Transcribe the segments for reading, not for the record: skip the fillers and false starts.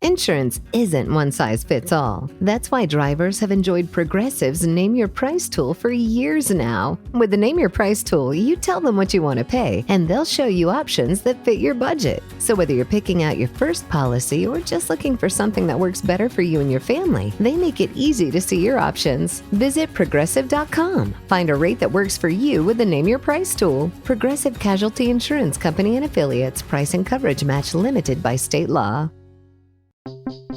Insurance isn't one size fits all. That's why drivers have enjoyed Progressive's Name Your Price tool for years now. With the Name Your Price tool, you tell them what you want to pay, and they'll show you options that fit your budget. So whether you're picking out your first policy or just looking for something that works better for you and your family, they make it easy to see your options. Visit Progressive.com. Find a rate that works for you with the Name Your Price tool. Progressive Casualty Insurance Company and Affiliates. Price and coverage match limited by state law.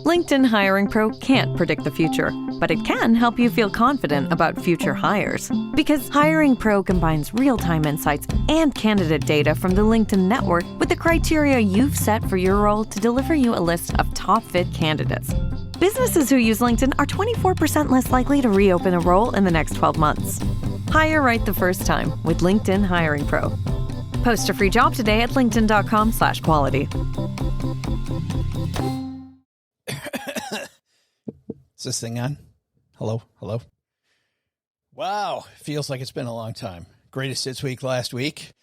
LinkedIn Hiring Pro can't predict the future, but it can help you feel confident about future hires. Because Hiring Pro combines real-time insights and candidate data from the LinkedIn network with the criteria you've set for your role to deliver you a list of top-fit candidates. Businesses who use LinkedIn are 24% less likely to reopen a role in the next 12 months. Hire right the first time with LinkedIn Hiring Pro. Post a free job today at linkedin.com/quality. Is this thing on? Hello? Wow. Feels like it's been a long time. Greatest hits week last week.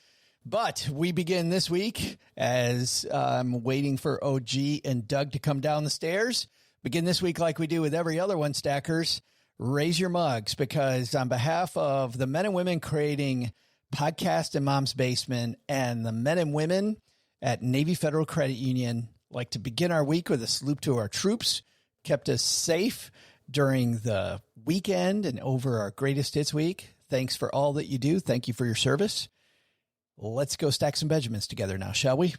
But we begin this week as I'm waiting for OG and Doug to come down the stairs. Begin this week like we do with every other one, Stackers. Raise your mugs, because on behalf of the men and women creating Podcast in Mom's Basement and the men and women at Navy Federal Credit Union, like to begin our week with a salute to our troops, kept us safe during the weekend and over our greatest hits week. Thanks for all that you do. Thank you for your service. Let's go stack some Benjamins together now, shall we?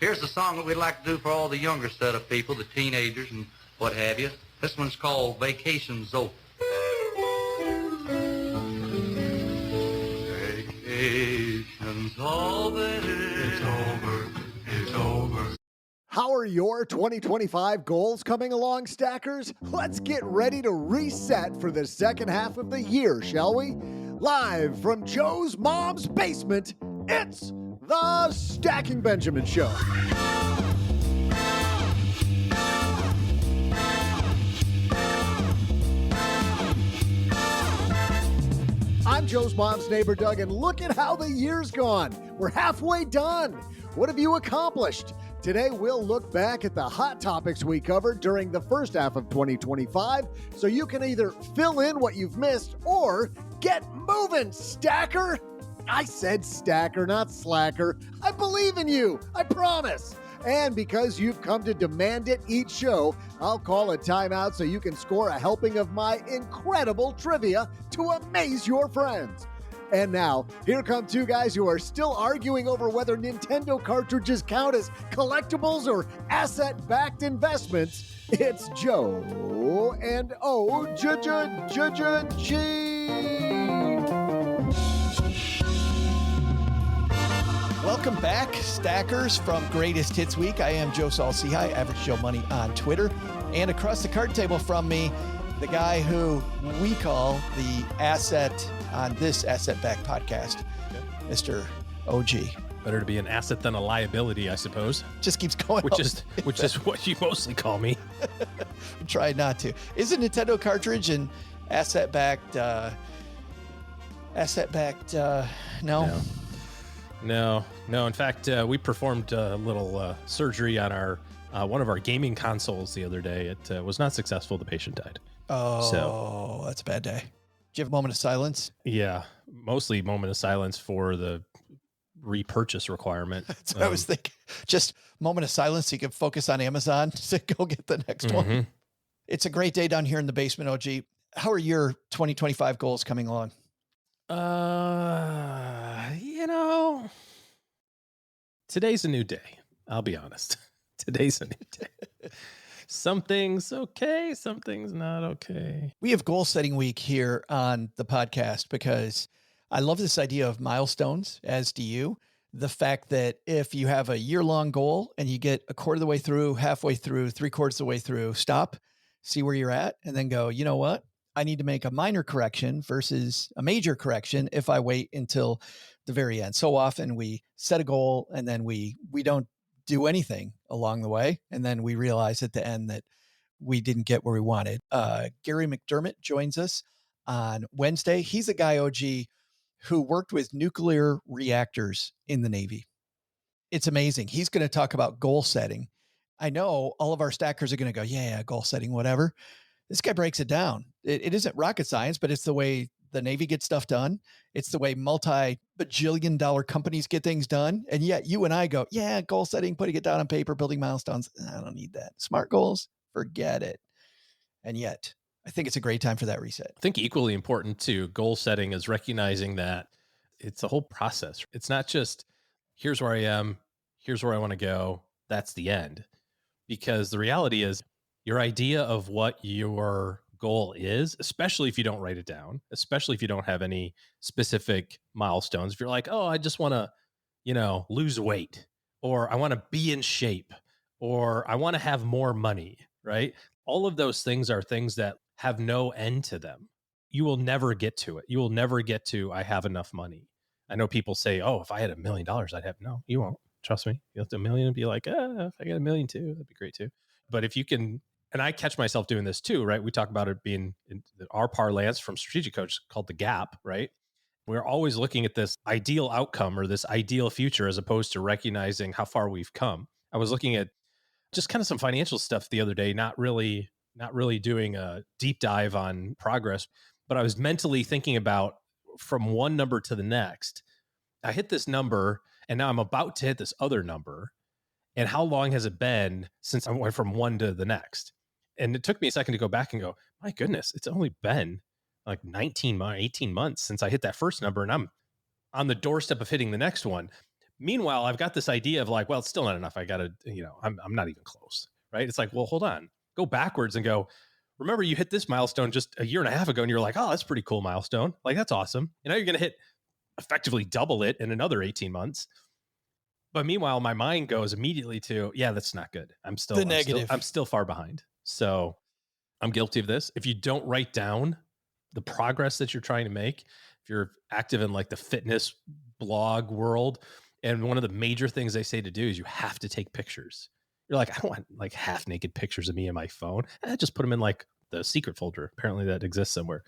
Here's the song that we'd like to do for all the younger set of people, the teenagers and what have you. This one's called Vacation's Over. Vacation's over. It's over. It's over. How are your 2025 goals coming along, Stackers? Let's get ready to reset for the second half of the year, shall we? Live from Joe's mom's basement, it's the Stacking Benjamin Show. I'm Joe's mom's neighbor, Doug, and look at how the year's gone. We're halfway done. What have you accomplished? Today, we'll look back at the hot topics we covered during the first half of 2025, so you can either fill in what you've missed or get moving, Stacker. I said Stacker, not Slacker. I believe in you. I promise. And because you've come to demand it each show, I'll call a timeout so you can score a helping of my incredible trivia to amaze your friends. And now, here come two guys who are still arguing over whether Nintendo cartridges count as collectibles or asset-backed investments. It's Joe and OG. Welcome back, Stackers, from Greatest Hits Week. I am Joe Saul-Sehy, Average Joe Money on Twitter. And across the card table from me, the guy who we call the asset on this asset-backed podcast, Mr. OG. Better to be an asset than a liability, I suppose. Just keeps going. Which is what you mostly call me. Try not to. Is a Nintendo cartridge an asset-backed? No. No. In fact, we performed a little surgery on our one of our gaming consoles the other day. It was not successful. The patient died. Oh, that's a bad day. Do you have a moment of silence? Yeah, mostly moment of silence for the repurchase requirement. That's what I was thinking. Just moment of silence so you can focus on Amazon to go get the next one. It's a great day down here in the basement, OG. How are your 2025 goals coming along? Today's a new day. I'll be honest. Today's a new day. Something's okay. Something's not okay. We have goal setting week here on the podcast because I love this idea of milestones, as do you. The fact that if you have a year-long goal and you get a quarter of the way through, halfway through, three-quarters of the way through, stop, see where you're at, and then go, you know what? I need to make a minor correction versus a major correction if I wait until the very end. So often we set a goal and then we don't do anything along the way. And then we realize at the end that we didn't get where we wanted. Gary McDermott joins us on Wednesday. He's a guy, OG, who worked with nuclear reactors in the Navy. It's amazing. He's going to talk about goal setting I know all of our stackers are going to go, yeah, goal setting, whatever. This guy breaks it down. It isn't rocket science, but it's the way the Navy gets stuff done. It's the way multi-bajillion-dollar companies get things done. And yet you and I go, yeah, goal setting, putting it down on paper, building milestones. I don't need that. Smart goals, forget it. And yet I think it's a great time for that reset. I think equally important to goal setting is recognizing that it's a whole process. It's not just, here's where I am, here's where I want to go, that's the end. Because the reality is your idea of what your goal is, especially if you don't write it down, especially if you don't have any specific milestones. If you're like, oh, I just want to, lose weight, or I want to be in shape, or I want to have more money, right? All of those things are things that have no end to them. You will never get to it. You will never get to, I have enough money. I know people say, oh, if I had $1 million, I'd have, no, you won't. Trust me. You'll have to $1 million and be like, if I got $1 million too, that'd be great too. But if you can, and I catch myself doing this too, right? We talk about it being in our parlance from Strategic Coach called the gap, right? We're always looking at this ideal outcome or this ideal future as opposed to recognizing how far we've come. I was looking at just kind of some financial stuff the other day, not really doing a deep dive on progress, but I was mentally thinking about from one number to the next. I hit this number and now I'm about to hit this other number. And how long has it been since I went from one to the next? And it took me a second to go back and go, my goodness, it's only been like 18 months since I hit that first number and I'm on the doorstep of hitting the next one. Meanwhile, I've got this idea of like, well, it's still not enough. I got to, I'm not even close, right? It's like, well, hold on, go backwards and go, remember you hit this milestone just a year and a half ago and you're like, oh, that's a pretty cool milestone. Like, that's awesome. And now you're going to hit effectively double it in another 18 months. But meanwhile, my mind goes immediately to, yeah, that's not good. I'm still far behind. So I'm guilty of this. If you don't write down the progress that you're trying to make, if you're active in like the fitness blog world, and one of the major things they say to do is you have to take pictures. You're like, I don't want like half naked pictures of me in my phone. I just put them in like the secret folder. Apparently that exists somewhere.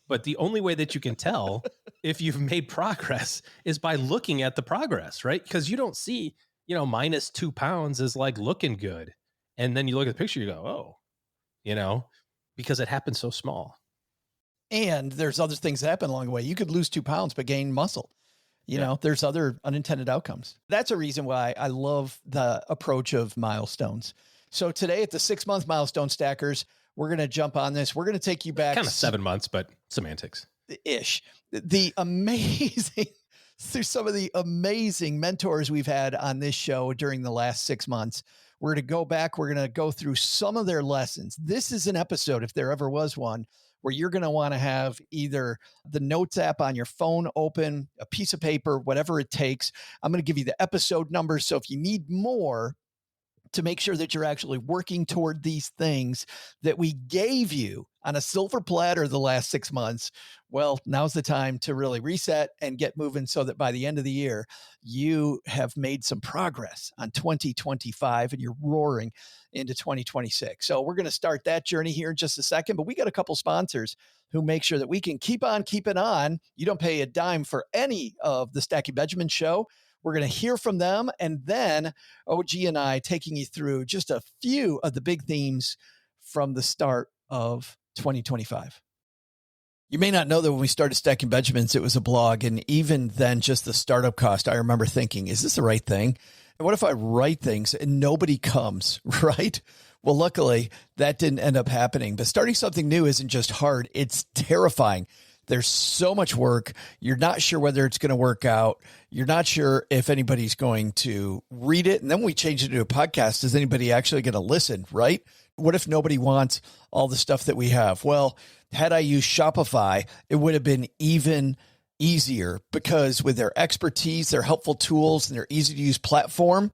But the only way that you can tell if you've made progress is by looking at the progress, right? Because you don't see, minus 2 pounds is like looking good. And then you look at the picture, you go, oh, because it happens so small. And there's other things that happen along the way. You could lose 2 pounds, but gain muscle. There's other unintended outcomes. That's a reason why I love the approach of milestones. So today at the 6-month milestone stackers, we're going to jump on this. We're going to take you back. Kind of 7 months, but semantics. Ish. Through some of the amazing mentors we've had on this show during the last 6 months. We're going to go back. We're going to go through some of their lessons. This is an episode, if there ever was one, where you're going to want to have either the notes app on your phone open, a piece of paper, whatever it takes. I'm going to give you the episode numbers. So if you need more to make sure that you're actually working toward these things that we gave you on a silver platter the last 6 months, well, now's the time to really reset and get moving so that by the end of the year, you have made some progress on 2025 and you're roaring into 2026. So we're going to start that journey here in just a second, but we got a couple sponsors who make sure that we can keep on keeping on. You don't pay a dime for any of the Stacking Benjamin show. We're going to hear from them, and then OG and I taking you through just a few of the big themes from the start of 2025. You may not know that when we started Stacking Benjamins, it was a blog, and even then, just the startup cost, I remember thinking, is this the right thing? And what if I write things and nobody comes, right? Well, luckily, that didn't end up happening. But starting something new isn't just hard, it's terrifying. There's so much work. You're not sure whether it's going to work out. You're not sure if anybody's going to read it. And then we change it to a podcast. Is anybody actually going to listen, right? What if nobody wants all the stuff that we have? Well, had I used Shopify, it would have been even easier because with their expertise, their helpful tools, and their easy to use platform,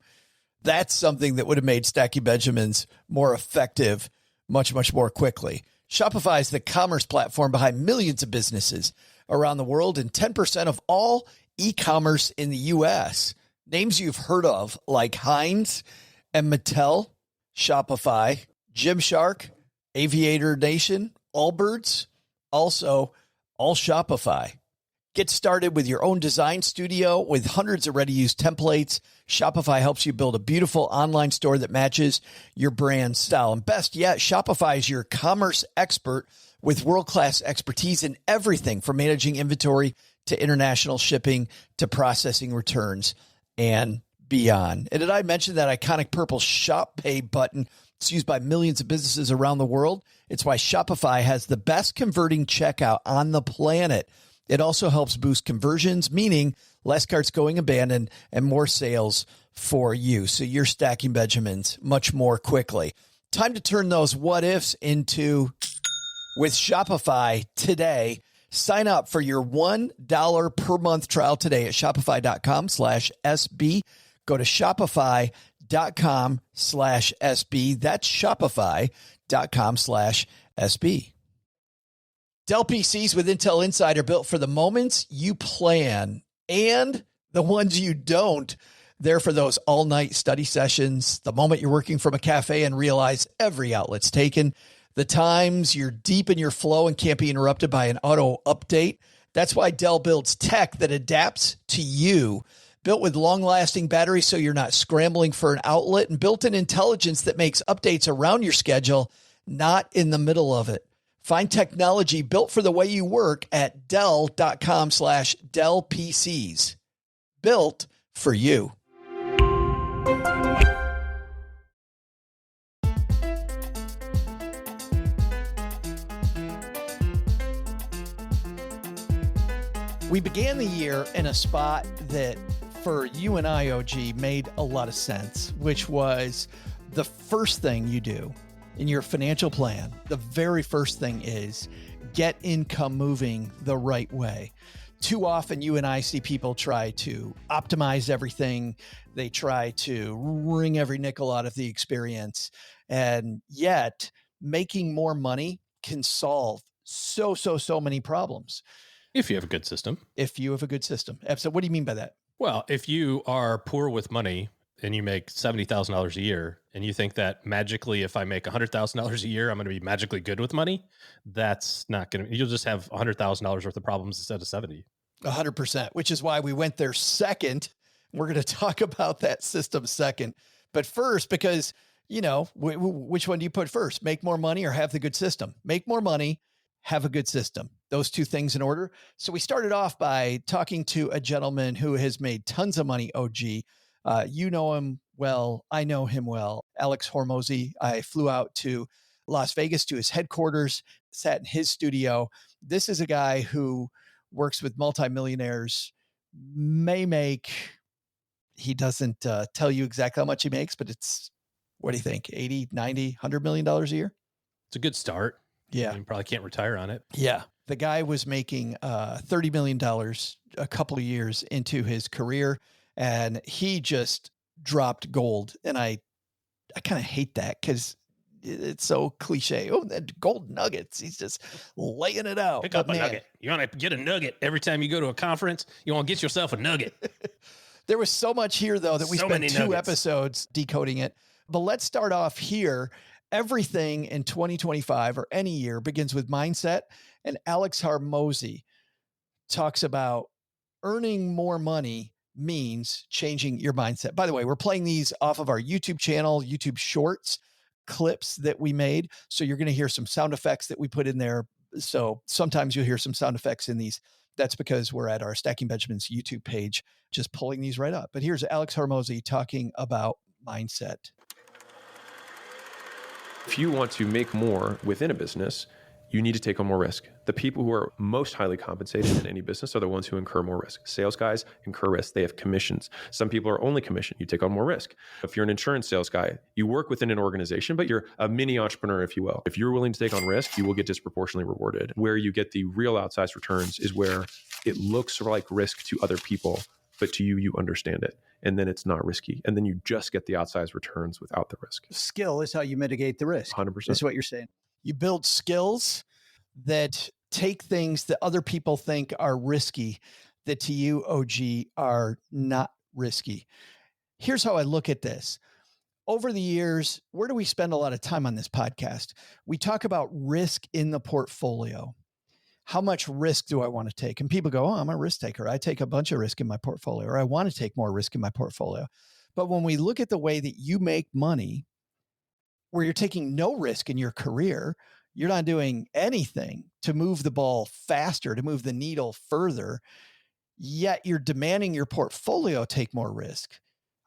that's something that would have made Stacking Benjamins more effective much, much more quickly. Shopify is the commerce platform behind millions of businesses around the world and 10% of all e-commerce in the U.S. Names you've heard of like Heinz and Mattel, Shopify, Gymshark, Aviator Nation, Allbirds, also all Shopify. Get started with your own design studio with hundreds of ready-use templates. Shopify helps you build a beautiful online store that matches your brand style. And best yet, Shopify is your commerce expert with world-class expertise in everything from managing inventory to international shipping to processing returns and beyond. And did I mention that iconic purple Shop Pay button? It's used by millions of businesses around the world. It's why Shopify has the best converting checkout on the planet. It also helps boost conversions, meaning less carts going abandoned and more sales for you. So you're stacking Benjamins much more quickly. Time to turn those what ifs into with Shopify today. Sign up for your $1 per month trial today at shopify.com/SB. Go to shopify.com/SB. That's shopify.com/SB. Dell PCs with Intel Inside are built for the moments you plan and the ones you don't. They're for those all-night study sessions, the moment you're working from a cafe and realize every outlet's taken, the times you're deep in your flow and can't be interrupted by an auto update. That's why Dell builds tech that adapts to you. Built with long-lasting batteries so you're not scrambling for an outlet, and built-in intelligence that makes updates around your schedule, not in the middle of it. Find technology built for the way you work at Dell.com/Dell PCs. Built for you. We began the year in a spot that for you and I, OG, made a lot of sense, which was the first thing you do in your financial plan. The very first thing is get income moving the right way. Too often you and I see people try to optimize everything. They try to wring every nickel out of the experience. And yet making more money can solve so many problems. If you have a good system. If you have a good system. So what do you mean by that? Well, if you are poor with money and you make $70,000 a year and you think that magically, if I make $100,000 a year, I'm going to be magically good with money, that's not going to, you'll just have $100,000 worth of problems instead of 70. 100%, which is why we went there second. We're going to talk about that system second. But first, because, you know, which one do you put first? Make more money or have the good system? Make more money, have a good system. Those two things in order. So we started off by talking to a gentleman who has made tons of money, OG. You know him well. I know him well. Alex Hormozi. I flew out to Las Vegas to his headquarters, sat in his studio. This is a guy who works with multimillionaires, he doesn't tell you exactly how much he makes, but it's, what do you think? 80, 90, $100 million a year? It's a good start. Yeah. You probably can't retire on it. Yeah. The guy was making $30 million a couple of years into his career, and he just dropped gold. And I kind of hate that because it's so cliche. Oh, that gold nuggets. He's just laying it out. Pick up a nugget. You want to get a nugget every time you go to a conference. You want to get yourself a nugget. There was so much here, though, that we So spent many 2 nuggets. episodes decoding it. But let's start off here. Everything in 2025 or any year begins with mindset. And Alex Hormozi talks about earning more money means changing your mindset. By the way, we're playing these off of our YouTube channel, YouTube Shorts clips that we made. So you're going to hear some sound effects that we put in there. So sometimes you'll hear some sound effects in these. That's because we're at our Stacking Benjamins YouTube page, just pulling these right up. But here's Alex Hormozi talking about mindset. If you want to make more within a business, you need to take on more risk. The people who are most highly compensated in any business are the ones who incur more risk. Sales guys incur risk. They have commissions. Some people are only commission. You take on more risk. If you're an insurance sales guy, you work within an organization, but you're a mini entrepreneur, if you will. If you're willing to take on risk, you will get disproportionately rewarded. Where you get the real outsized returns is where it looks like risk to other people, but to you, you understand it. And then it's not risky. And then you just get the outsized returns without the risk. Skill is how you mitigate the risk. 100%. That's what you're saying. You build skills that take things that other people think are risky, that to you, OG, are not risky. Here's how I look at this. Over the years, where do we spend a lot of time on this podcast? We talk about risk in the portfolio. how much risk do I want to take? And people go, oh, I'm a risk taker. I take a bunch of risk in my portfolio, or I want to take more risk in my portfolio. But when we look at the way that you make money, where you're taking no risk in your career, you're not doing anything to move the ball faster, to move the needle further, yet you're demanding your portfolio take more risk.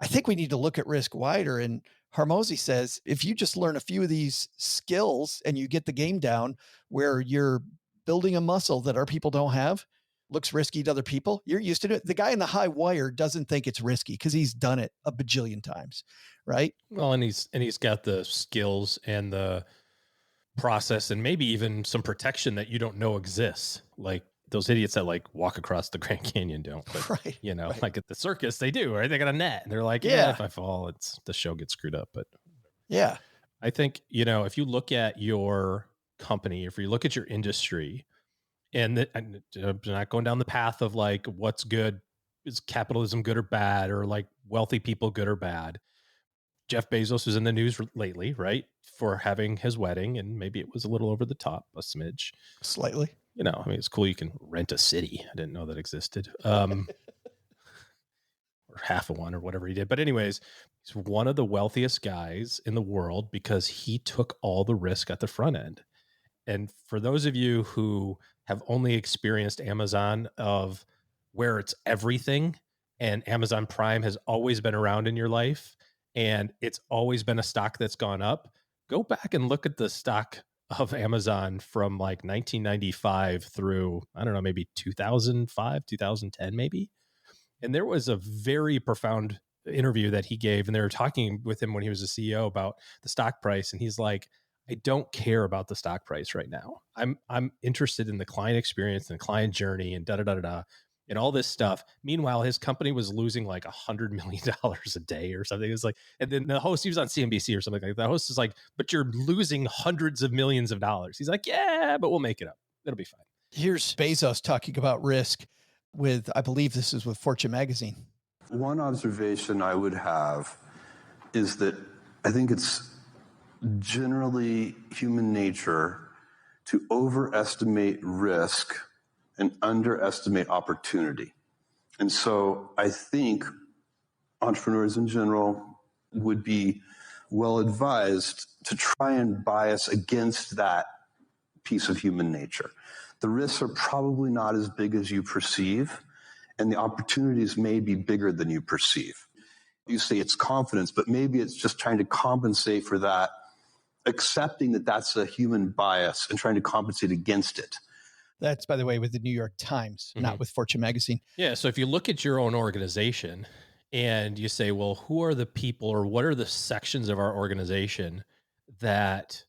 I think we need to look at risk wider. And Hormozi says, if you just learn a few of these skills and you get the game down where you're building a muscle that our people don't have, looks risky to other people, you're used to it. The guy in the high wire doesn't think it's risky because he's done it a bajillion times, right? Well, and he's got the skills and the process and maybe even some protection that you don't know exists. Like those idiots that like walk across the Grand Canyon don't, but Right. you know, Right. like at the circus they do, right? They got a net and they're like, Yeah. yeah, if I fall, the show gets screwed up. But Yeah. I think, you know, if you look at your company, if you look at your industry, and I'm not going down the path of like what's good, is capitalism good or bad, or like wealthy people good or bad. Jeff Bezos was in the news lately, right, for having his wedding, and maybe it was a little over the top, a smidge, Slightly. You know, I mean, it's cool you can rent a city. I didn't know that existed, or half of one, or whatever he did. But anyways, he's one of the wealthiest guys in the world because he took all the risk at the front end. And for those of you who have only experienced Amazon of where it's everything, and Amazon Prime has always been around in your life, and it's always been a stock that's gone up, go back and look at the stock of Amazon from like 1995 through, I don't know, maybe 2005, 2010, maybe. And there was a very profound interview that he gave, and they were talking with him when he was a CEO about the stock price. And he's like, I don't care about the stock price right now. I'm interested in the client experience and the client journey and and all this stuff. Meanwhile, his company was losing like $100 million a day or something. It was like, and then the host, he was on CNBC or something like that. The host is like, but you're losing hundreds of millions of dollars. He's like, yeah, but we'll make it up. It'll be fine. Here's Bezos talking about risk with, I believe this is with Fortune magazine. One observation I would have is that I think it's generally human nature to overestimate risk and underestimate opportunity. And so I think entrepreneurs in general would be well advised to try and bias against that piece of human nature. The risks are probably not as big as you perceive, and the opportunities may be bigger than you perceive. You say it's confidence, but maybe it's just trying to compensate for that, accepting that that's a human bias and trying to compensate against it. That's, by the way, with the New York Times, not with Fortune magazine. Yeah. So if you look at your own organization and you say, well, who are the people or what are the sections of our organization that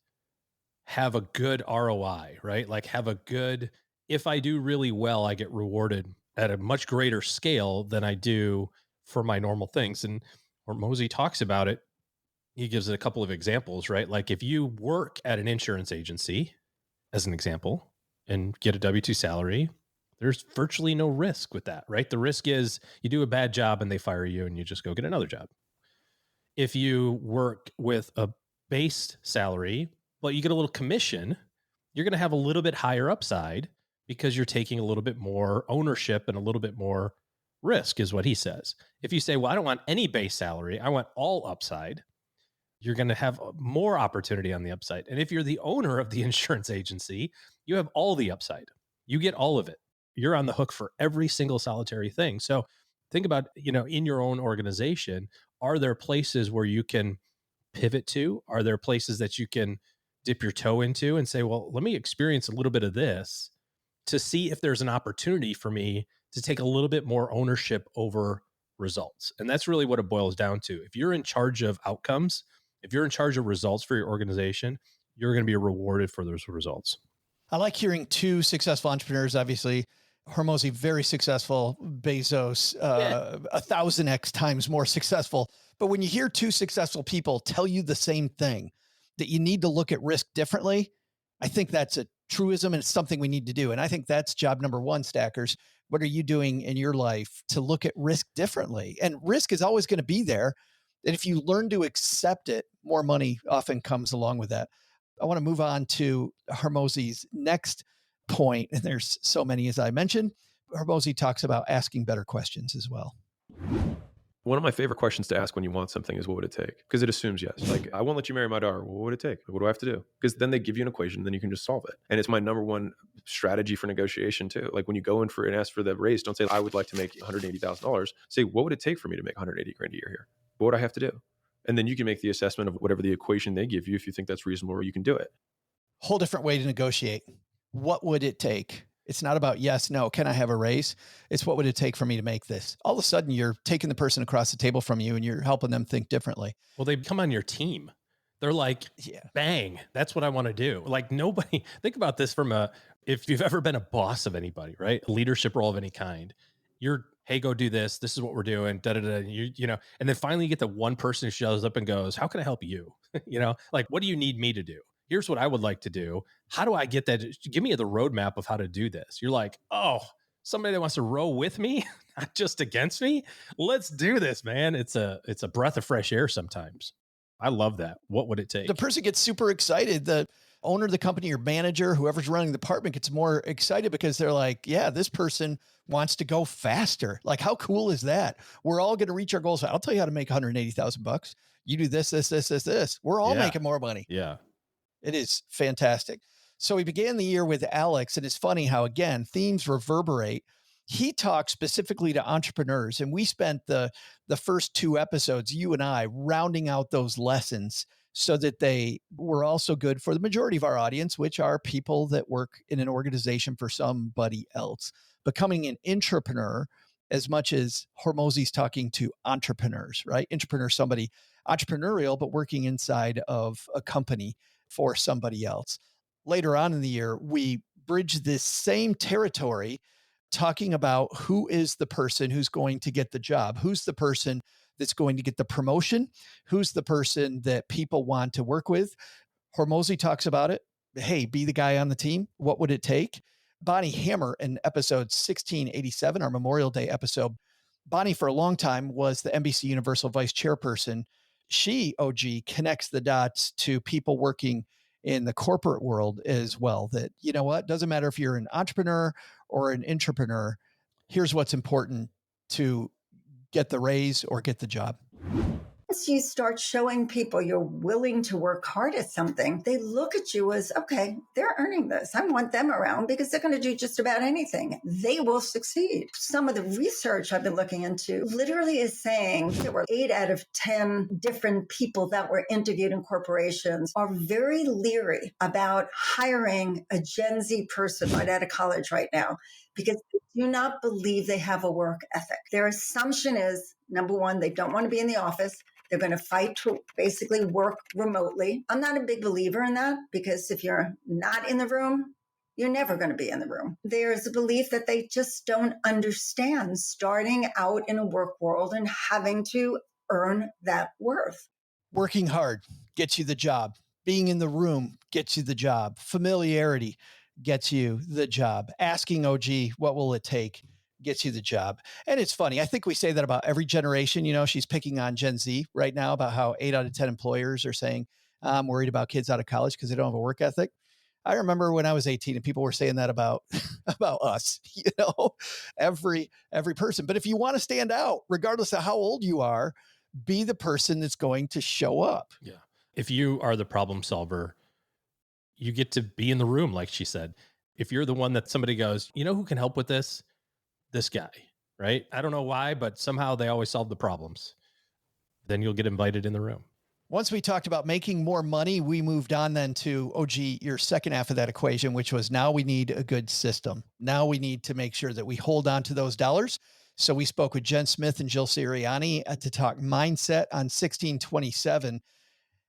have a good ROI, right? Like have a good, if I do really well, I get rewarded at a much greater scale than I do for my normal things. And Hormozi talks about it. He gives it a couple of examples, right? Like if you work at an insurance agency, as an example, and get a W-2 salary, there's virtually no risk with that, right? The risk is you do a bad job and they fire you and you just go get another job. If you work with a base salary, but you get a little commission, you're going to have a little bit higher upside because you're taking a little bit more ownership and a little bit more risk, is what he says. If you say, well, I don't want any base salary, I want all upside, you're going to have more opportunity on the upside. And if you're the owner of the insurance agency, you have all the upside. You get all of it. You're on the hook for every single solitary thing. So think about, you know, in your own organization, are there places where you can pivot to? Are there places that you can dip your toe into and say, well, let me experience a little bit of this to see if there's an opportunity for me to take a little bit more ownership over results. And that's really what it boils down to. If you're in charge of outcomes, if you're in charge of results for your organization, you're going to be rewarded for those results. I like hearing two successful entrepreneurs, obviously. Hormozi, very successful. Bezos, 1,000x times more successful. But when you hear two successful people tell you the same thing, that you need to look at risk differently, I think that's a truism and it's something we need to do. And I think that's job number one, Stackers. What are you doing in your life to look at risk differently? And risk is always going to be there. And if you learn to accept it, more money often comes along with that. I want to move on to Hormozi's next point, and there's so many, as I mentioned, Hormozi talks about asking better questions as well. One of my favorite questions to ask when you want something is, what would it take? Because it assumes yes. Like, I won't let you marry my daughter. Well, what would it take? What do I have to do? Because then they give you an equation, then you can just solve it. And it's my number one strategy for negotiation too. Like when you go in for and ask for the raise, don't say, I would like to make $180,000. Say, what would it take for me to make 180 grand a year here? What would I have to do? And then you can make the assessment of whatever the equation they give you. If you think that's reasonable, or you can do it. Whole different way to negotiate. What would it take? It's not about yes, no, can I have a raise? It's what would it take for me to make this? All of a sudden, you're taking the person across the table from you and you're helping them think differently. Well, they come on your team. They're like, bang, that's what I want to do. Like nobody, think about this if you've ever been a boss of anybody, right? A leadership role of any kind, hey, go do this. This is what we're doing. Da, da, da, and then finally you get the one person who shows up and goes, how can I help you? Like, what do you need me to do? Here's what I would like to do. How do I get that? Give me the roadmap of how to do this. You're like, oh, somebody that wants to row with me, not just against me. Let's do this, man. It's a breath of fresh air sometimes. I love that. What would it take? The person gets super excited. The owner of the company or manager, whoever's running the department, gets more excited because they're like, yeah, this person wants to go faster. Like, how cool is that? We're all going to reach our goals. I'll tell you how to make $180,000. You do this, this, this, this, this. We're all making more money. Yeah. It is fantastic. So we began the year with Alex, and it's funny how, again, themes reverberate. He talked specifically to entrepreneurs, and we spent the first 2 episodes, you and I, rounding out those lessons so that they were also good for the majority of our audience, which are people that work in an organization for somebody else. Becoming an intrapreneur, as much as Hormozi's talking to entrepreneurs, right? Intrapreneur, somebody entrepreneurial, but working inside of a company for somebody else. Later on in the year, we bridge this same territory talking about who is the person who's going to get the job, who's the person that's going to get the promotion, who's the person that people want to work with. Hormozi talks about it. Hey, be the guy on the team. What would it take? Bonnie Hammer in episode 1687, our Memorial Day episode. Bonnie, for a long time, was the NBC Universal Vice Chairperson. She, OG, connects the dots to people working in the corporate world as well. That, you know what, doesn't matter if you're an entrepreneur or an intrapreneur, here's what's important to get the raise or get the job. Once you start showing people you're willing to work hard at something, they look at you as, okay, they're earning this. I want them around because they're going to do just about anything. They will succeed. Some of the research I've been looking into literally is saying there were 8 out of 10 different people that were interviewed in corporations are very leery about hiring a Gen Z person right out of college right now because they do not believe they have a work ethic. Their assumption is, number one, they don't want to be in the office. They're going to fight to basically work remotely. I'm not a big believer in that because if you're not in the room, you're never going to be in the room. There's a belief that they just don't understand starting out in a work world and having to earn that worth. Working hard gets you the job. Being in the room gets you the job. Familiarity gets you the job. Asking OG, what will it take? Gets you the job. And it's funny. I think we say that about every generation. You know, she's picking on Gen Z right now about how 8 out of 10 employers are saying, I'm worried about kids out of college because they don't have a work ethic. I remember when I was 18 and people were saying that about us, you know, every person. But if you want to stand out, regardless of how old you are, be the person that's going to show up. Yeah. If you are the problem solver, you get to be in the room, like she said. If you're the one that somebody goes, you know who can help with this? This guy, right? I don't know why, but somehow they always solve the problems. Then you'll get invited in the room. Once we talked about making more money, we moved on then to, OG, your second half of that equation, which was now we need a good system. Now we need to make sure that we hold on to those dollars. So we spoke with Jen Smith and Jill Sirianni to talk mindset on 1627. And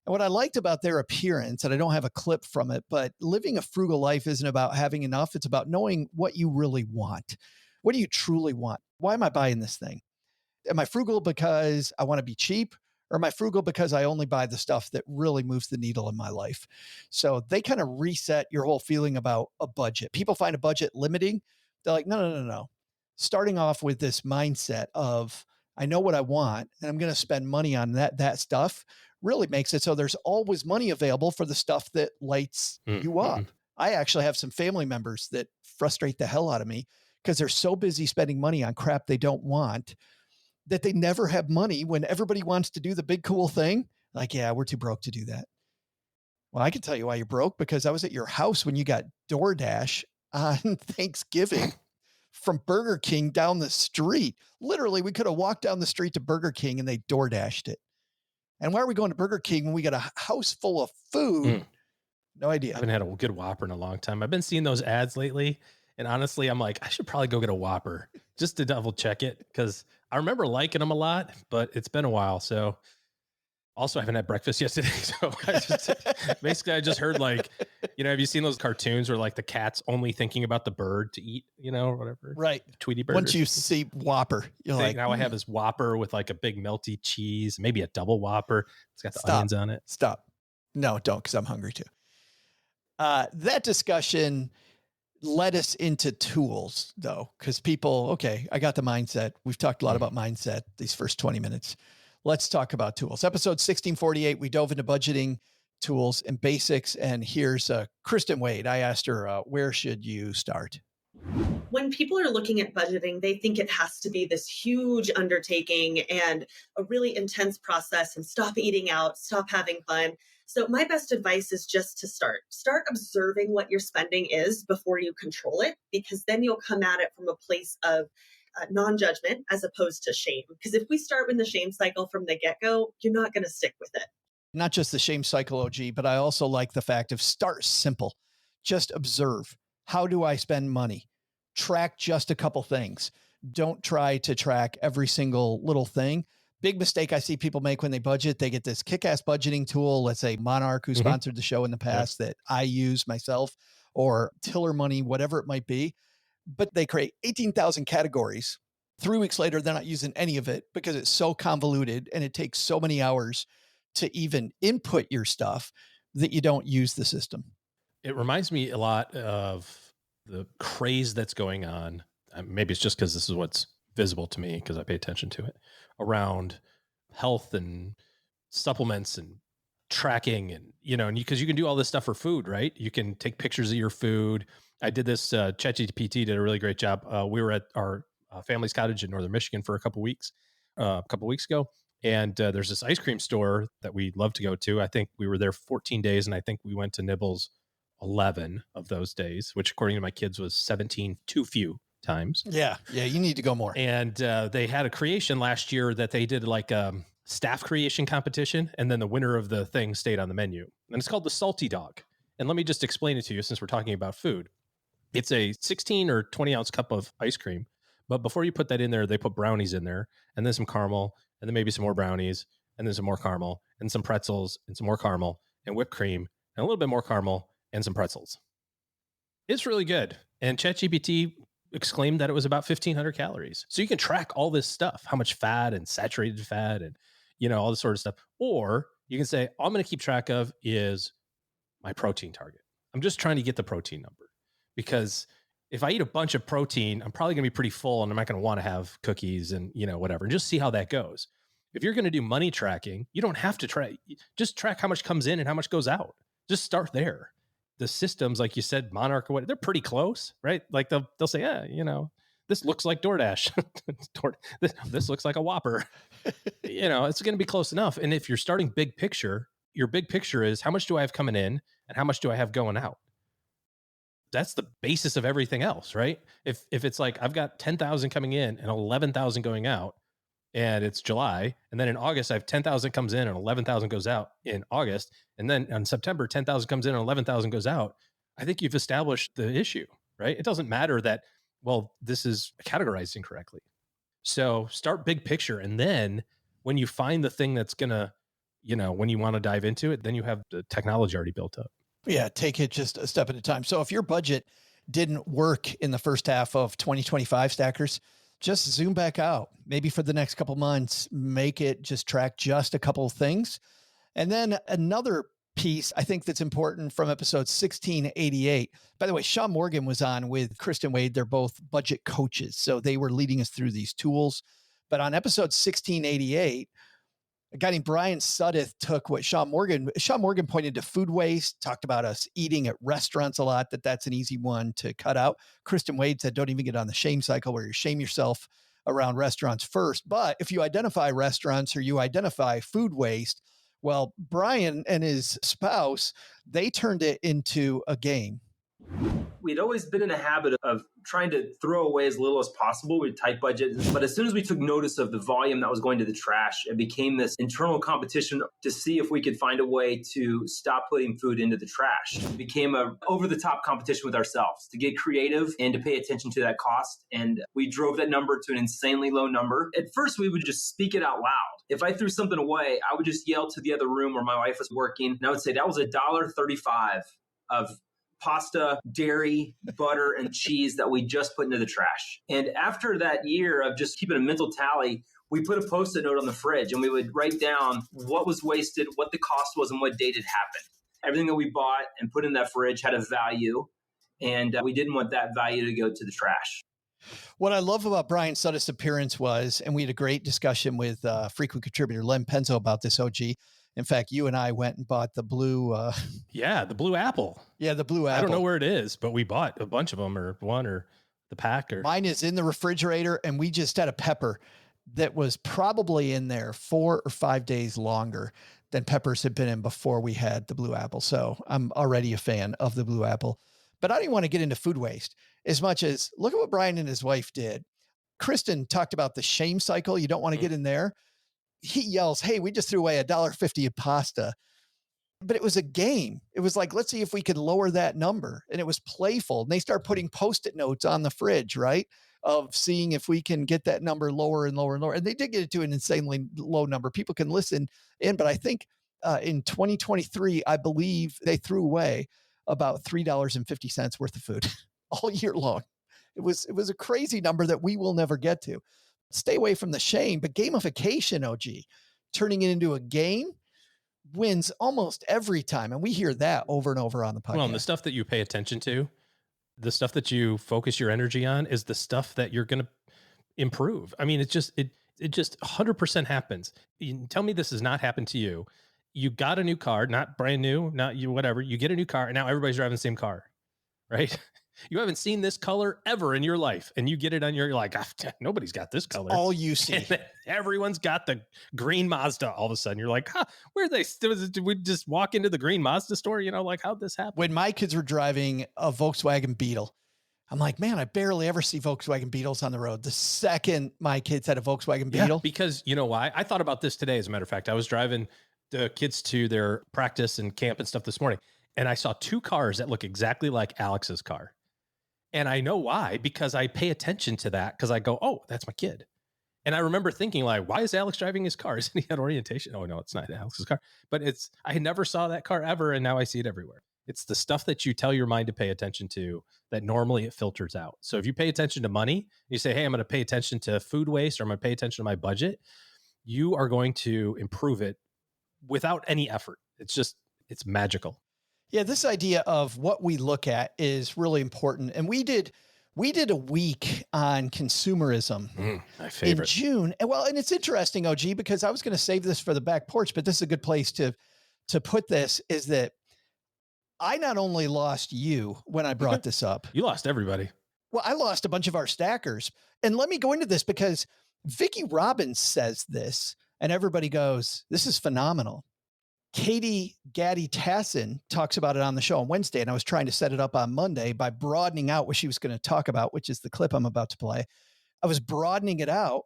what I liked about their appearance, and I don't have a clip from it, but living a frugal life isn't about having enough. It's about knowing what you really want. What do you truly want? Why am I buying this thing? Am I frugal because I want to be cheap? Or am I frugal because I only buy the stuff that really moves the needle in my life? So they kind of reset your whole feeling about a budget. People find a budget limiting. They're like, no. Starting off with this mindset of, I know what I want and I'm going to spend money on that stuff really makes it so there's always money available for the stuff that lights you up. I actually have some family members that frustrate the hell out of me because they're so busy spending money on crap they don't want that they never have money when everybody wants to do the big cool thing. Like, yeah, we're too broke to do that. Well, I can tell you why you're broke, because I was at your house when you got DoorDash on Thanksgiving from Burger King down the street. Literally, we could have walked down the street to Burger King and they DoorDashed it. And why are we going to Burger King when we got a house full of food? No idea. I haven't had a good Whopper in a long time. I've been seeing those ads lately. And honestly, I'm like, I should probably go get a Whopper just to double check it, because I remember liking them a lot, but it's been a while. So also, I haven't had breakfast yesterday. So I just heard, like, have you seen those cartoons where like the cat's only thinking about the bird to eat, or whatever? Right. Tweety bird. Once you see Whopper, you're like, now I have this Whopper with like a big melty cheese, maybe a double Whopper. It's got the onions on it. Stop. No, don't, because I'm hungry too. That discussion led us into tools, though, because I got the mindset. We've talked a lot about mindset these first 20 minutes. Let's talk about tools. Episode 1648, we dove into budgeting tools and basics. And here's Kristen Wade. I asked her, where should you start? When people are looking at budgeting, they think it has to be this huge undertaking and a really intense process, and stop eating out, stop having fun. So my best advice is just to start observing what your spending is before you control it, because then you'll come at it from a place of non-judgment as opposed to shame. Because if we start with the shame cycle from the get-go, you're not going to stick with it. Not just the shame cycle, OG, but I also like the fact of start simple. Just observe. How do I spend money? Track just a couple things. Don't try to track every single little thing. Big mistake I see people make when they budget. They get this kick-ass budgeting tool. Let's say Monarch, who sponsored the show in the past, that I use myself, or Tiller Money, whatever it might be. But they create 18,000 categories. 3 weeks later, they're not using any of it because it's so convoluted and it takes so many hours to even input your stuff that you don't use the system. It reminds me a lot of the craze that's going on. Maybe it's just because this is what's visible to me because I pay attention to it, around health and supplements and tracking, and because you can do all this stuff for food, right? You can take pictures of your food. I did this. ChatGPT did a really great job. We were at our family's cottage in Northern Michigan for a couple weeks ago, and there's this ice cream store that we love to go to. I think we were there 14 days, and I think we went to Nibbles 11 of those days, which according to my kids was 17 too few times. Yeah, you need to go more. And they had a creation last year that they did like a staff creation competition, and then the winner of the thing stayed on the menu. And it's called the Salty Dog. And let me just explain it to you since we're talking about food. It's a 16 or 20 ounce cup of ice cream. But before you put that in there, they put brownies in there, and then some caramel, and then maybe some more brownies, and then some more caramel, and some pretzels, and some more caramel, and whipped cream, and a little bit more caramel, and some pretzels. It's really good. And ChatGPT exclaimed that it was about 1,500 calories. So you can track all this stuff, how much fat and saturated fat and, all this sort of stuff. Or you can say, all I'm going to keep track of is my protein target. I'm just trying to get the protein number, because if I eat a bunch of protein, I'm probably going to be pretty full, and I'm not going to want to have cookies and, whatever, and just see how that goes. If you're going to do money tracking, you don't have to just track how much comes in and how much goes out. Just start there. The systems, like you said, Monarch or what, they're pretty close, right? Like they'll say, this looks like DoorDash. This looks like a Whopper. It's going to be close enough. And if you're starting big picture, your big picture is how much do I have coming in and how much do I have going out? That's the basis of everything else, right? If it's like I've got 10,000 coming in and 11,000 going out, and it's July, and then in August I have 10,000 comes in and 11,000 goes out in August, and then in September 10,000 comes in and 11,000 goes out, I think you've established the issue, right? It doesn't matter that, this is categorized incorrectly. So start big picture, and then when you find the thing that's gonna, when you want to dive into it, then you have the technology already built up. Yeah, take it just a step at a time. So if your budget didn't work in the first half of 2025, Stackers, just zoom back out. Maybe for the next couple months, make it just track just a couple of things. And then another piece I think that's important from episode 1688. By the way, Sean Morgan was on with Kristen Wade. They're both budget coaches, so they were leading us through these tools. But on episode 1688, a guy named Brian Suddeth took what Sean Morgan pointed to food waste, talked about us eating at restaurants a lot, that's an easy one to cut out. Kristen Wade said, don't even get on the shame cycle where you shame yourself around restaurants first. But if you identify restaurants or you identify food waste, well, Brian and his spouse, they turned it into a game. We'd always been in a habit of trying to throw away as little as possible with tight budgets. But as soon as we took notice of the volume that was going to the trash, it became this internal competition to see if we could find a way to stop putting food into the trash. It became a over-the-top competition with ourselves to get creative and to pay attention to that cost. And we drove that number to an insanely low number. At first, we would just speak it out loud. If I threw something away, I would just yell to the other room where my wife was working, and I would say that was $1.35 of pasta, dairy, butter, and cheese that we just put into the trash. And after that year of just keeping a mental tally, we put a Post-it note on the fridge and we would write down what was wasted, what the cost was, and what date it happened. Everything that we bought and put in that fridge had a value, and we didn't want that value to go to the trash. What I love about Brian Suddeth's appearance was, and we had a great discussion with frequent contributor Len Penzo about this, OG. In fact, you and I went and bought the blue. The blue apple. Yeah, the blue apple. I don't know where it is, but we bought a bunch of them, or one, or the pack. Or mine is in the refrigerator, and we just had a pepper that was probably in there 4 or 5 days longer than peppers had been in before we had the blue apple. So I'm already a fan of the blue apple. But I didn't want to get into food waste as much as look at what Brian and his wife did. Kristen talked about the shame cycle. You don't want to get in there. He yells, hey, we just threw away $1.50 of pasta. But it was a game. It was like, let's see if we could lower that number. And it was playful. And they start putting Post-it notes on the fridge, right? Of seeing if we can get that number lower and lower and lower. And they did get it to an insanely low number. People can listen in. But I think in 2023, I believe they threw away about $3.50 worth of food all year long. It was a crazy number that we will never get to. Stay away from the shame, but gamification, OG, turning it into a game wins almost every time. And we hear that over and over on the podcast. Well, and the stuff that you pay attention to, the stuff that you focus your energy on is the stuff that you're going to improve. I mean, it just 100% happens. You tell me this has not happened to you. You got a new car, not brand new, not you, whatever. You get a new car and now everybody's driving the same car, right? You haven't seen this color ever in your life, and you get it on you're like, nobody's got this color. All you see. Everyone's got the green Mazda. All of a sudden, you're like, where are they? Did we just walk into the green Mazda store? You know, like, how'd this happen? When my kids were driving a Volkswagen Beetle, I'm like, man, I barely ever see Volkswagen Beetles on the road. The second my kids had a Volkswagen Beetle. Yeah, because you know why? I thought about this today, as a matter of fact. I was driving the kids to their practice and camp and stuff this morning, and I saw two cars that look exactly like Alex's car. And I know why, because I pay attention to that, because I go, oh, that's my kid. And I remember thinking, like, why is Alex driving his car? Isn't he at orientation? Oh, no, it's not Alex's car. But I never saw that car ever, and now I see it everywhere. It's the stuff that you tell your mind to pay attention to that normally it filters out. So if you pay attention to money, you say, hey, I'm going to pay attention to food waste, or I'm going to pay attention to my budget, you are going to improve it without any effort. It's magical. Yeah, this idea of what we look at is really important. And we did a week on consumerism my favorite. In June. And it's interesting, OG, because I was going to save this for the back porch, but this is a good place to put this, is that I not only lost you when I brought this up. You lost everybody. Well, I lost a bunch of our stackers. And let me go into this because Vicki Robbins says this and everybody goes, this is phenomenal. Katie Gaddy Tassin talks about it on the show on Wednesday, and I was trying to set it up on Monday by broadening out what she was going to talk about, which is the clip I'm about to play. I was broadening it out,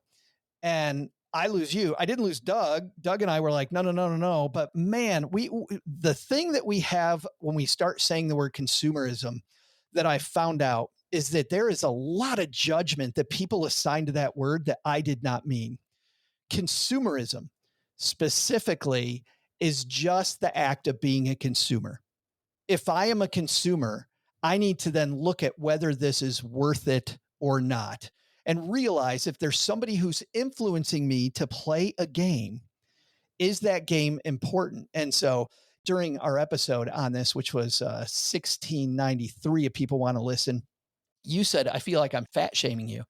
and I lose you. I didn't lose Doug. Doug and I were like, no. But man, the thing that we have when we start saying the word consumerism that I found out is that there is a lot of judgment that people assign to that word that I did not mean. Consumerism specifically is just the act of being a consumer. If I am a consumer, I need to then look at whether this is worth it or not and realize if there's somebody who's influencing me to play a game, is that game important? And so during our episode on this, which was 1693, if people want to listen, you said, I feel like I'm fat shaming you.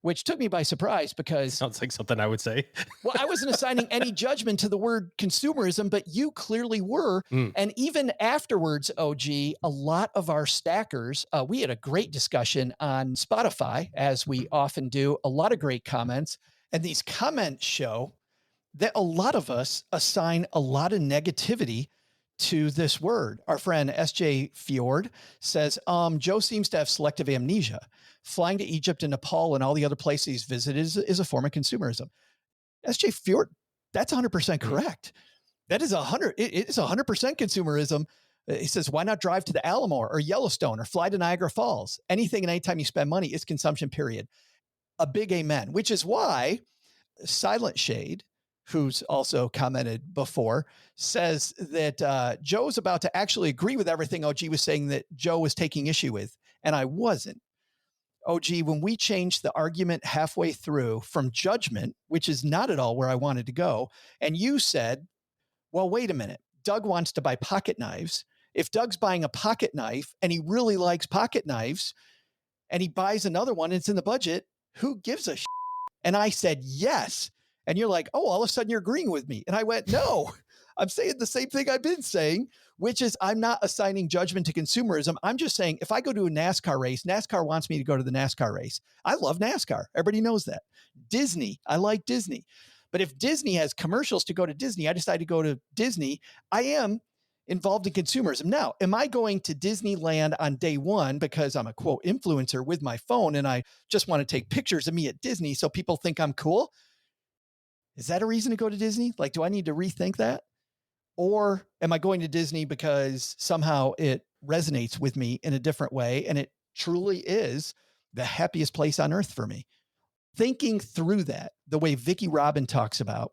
which took me by surprise because sounds like something I would say. Well, I wasn't assigning any judgment to the word consumerism, but you clearly were. And even afterwards, OG, a lot of our stackers, we had a great discussion on Spotify, as we often do, a lot of great comments. And these comments show that a lot of us assign a lot of negativity to this word. Our friend SJ Fjord says, Joe seems to have selective amnesia. Flying to Egypt and Nepal and all the other places he's visited is a form of consumerism. SJ Fjord, that's 100% correct. That is it is 100% consumerism. He says, why not drive to the Alamo or Yellowstone or fly to Niagara Falls? Anything and anytime you spend money is consumption, period. A big amen, which is why Silent Shade, who's also commented before, says that Joe's about to actually agree with everything OG was saying that Joe was taking issue with, and I wasn't. OG, when we changed the argument halfway through from judgment, which is not at all where I wanted to go, and you said, well, wait a minute, Doug wants to buy pocket knives. If Doug's buying a pocket knife and he really likes pocket knives and he buys another one and it's in the budget, who gives a shit? And I said, yes. And you're like, oh, all of a sudden you're agreeing with me. And I went, no, I'm saying the same thing I've been saying, which is I'm not assigning judgment to consumerism. I'm just saying if I go to a NASCAR race, NASCAR wants me to go to the NASCAR race. I love NASCAR. Everybody knows that. Disney, I like Disney. But if Disney has commercials to go to Disney, I decide to go to Disney, I am involved in consumerism. Now, am I going to Disneyland on day one because I'm a quote influencer with my phone and I just want to take pictures of me at Disney so people think I'm cool? Is that a reason to go to Disney? Like, do I need to rethink that? Or am I going to Disney because somehow it resonates with me in a different way and it truly is the happiest place on earth for me? Thinking through that, the way Vicki Robin talks about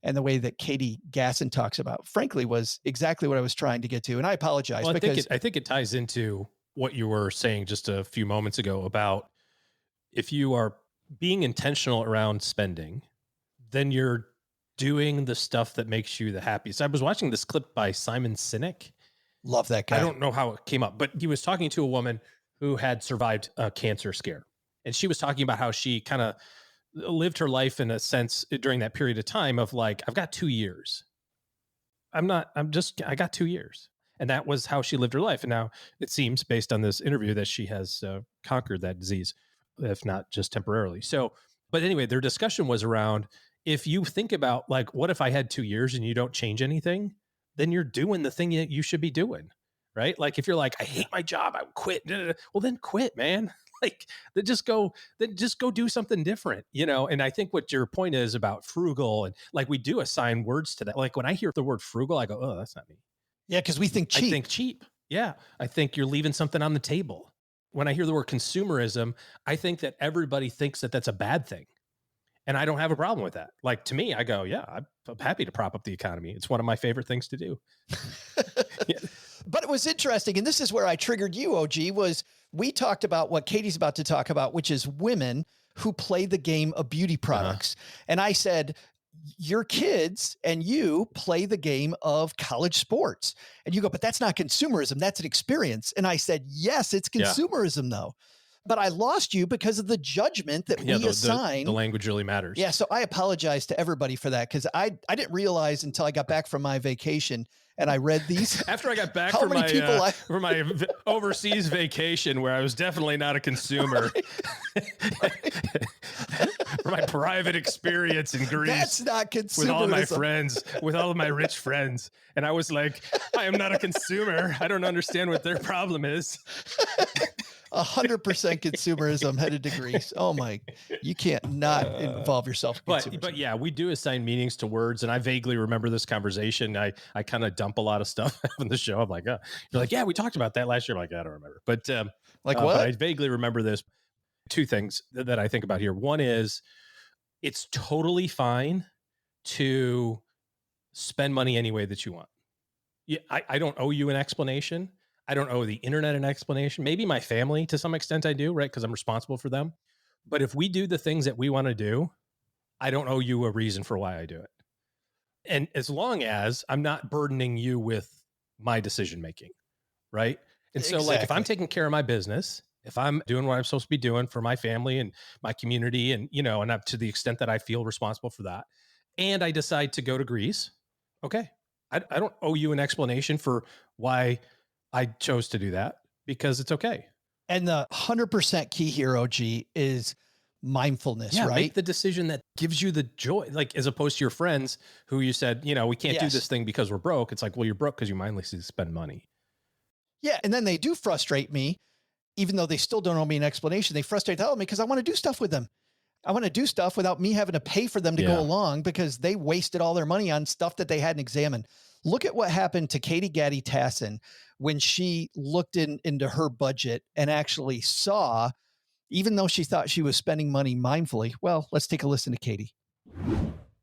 and the way that Katie Gasson talks about, frankly, was exactly what I was trying to get to. And I apologize. Well, because I think it ties into what you were saying just a few moments ago about if you are being intentional around spending, then you're doing the stuff that makes you the happiest. I was watching this clip by Simon Sinek. Love that guy. I don't know how it came up, but he was talking to a woman who had survived a cancer scare. And she was talking about how she kind of lived her life in a sense during that period of time of like, I've got 2 years. I got 2 years. And that was how she lived her life. And now it seems based on this interview that she has conquered that disease, if not just temporarily. So, but anyway, their discussion was around, if you think about like, what if I had 2 years and you don't change anything, then you're doing the thing that you should be doing, right? Like if you're like, I hate my job, I would quit. Well, then quit, man. Like then just go do something different, you know? And I think what your point is about frugal, and like we do assign words to that. Like when I hear the word frugal, I go, oh, that's not me. Yeah. Cause we think cheap. I think cheap. Yeah. I think you're leaving something on the table. When I hear the word consumerism, I think that everybody thinks that that's a bad thing. And I don't have a problem with that. Like to me, I go, yeah, I'm happy to prop up the economy. It's one of my favorite things to do. Yeah. But it was interesting. And this is where I triggered you, OG, was we talked about what Katie's about to talk about, which is women who play the game of beauty products. And I said, your kids and you play the game of college sports. And you go, but that's not consumerism. That's an experience. And I said, yes, it's consumerism though. But I lost you because of the judgment that we assign. The language really matters. Yeah. So I apologize to everybody for that because I didn't realize until I got back from my vacation and I read these. After I got back from my overseas vacation, where I was definitely not a consumer, for my private experience in Greece. That's not consumerism. With all my friends, with all of my rich friends. And I was like, I am not a consumer. I don't understand what their problem is. 100% consumerism headed to Greece. Oh my, you can't not involve yourself in consumerism. But yeah, we do assign meanings to words. And I vaguely remember this conversation. I kind of dump a lot of stuff on the show. I'm like, oh. You're like, yeah, we talked about that last year. I'm like, I don't remember. But like what? But I vaguely remember this. Two things that I think about here. One is it's totally fine to spend money any way that you want. Yeah, I don't owe you an explanation. I don't owe the internet an explanation. Maybe my family, to some extent, I do, right? Because I'm responsible for them. But if we do the things that we want to do, I don't owe you a reason for why I do it. And as long as I'm not burdening you with my decision making, right? And so, like, if I'm taking care of my business If I'm doing what I'm supposed to be doing for my family and my community, and, and up to the extent that I feel responsible for that, and I decide to go to Greece, okay, I don't owe you an explanation for why I chose to do that, because it's okay. And the 100% key here, OG, is mindfulness, right? Make the decision that gives you the joy, like, as opposed to your friends who you said, we can't do this thing because we're broke. It's like, well, you're broke because you mindlessly spend money. Yeah. And then they do frustrate me, even though they still don't owe me an explanation. They frustrate the hell out of me because I want to do stuff with them. I want to do stuff without me having to pay for them to go along, because they wasted all their money on stuff that they hadn't examined. Look at what happened to Katie Gaddy Tassin when she looked into her budget and actually saw, even though she thought she was spending money mindfully. Well, let's take a listen to Katie.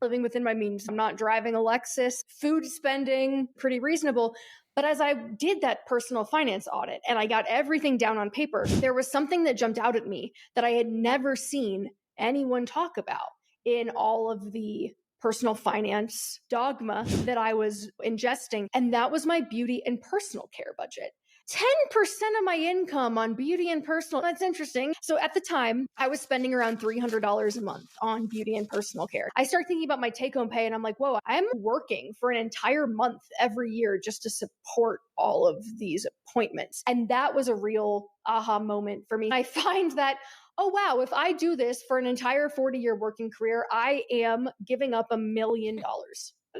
Living within my means. I'm not driving a Lexus, food spending, pretty reasonable. But as I did that personal finance audit and I got everything down on paper, there was something that jumped out at me that I had never seen anyone talk about in all of the personal finance dogma that I was ingesting. And that was my beauty and personal care budget. 10% of my income on beauty and personal. That's interesting. So at the time, I was spending around $300 a month on beauty and personal care. I start thinking about my take-home pay and I'm like, whoa, I'm working for an entire month every year just to support all of these appointments. And that was a real aha moment for me. I find that, oh, wow, if I do this for an entire 40-year working career, I am giving up $1 million.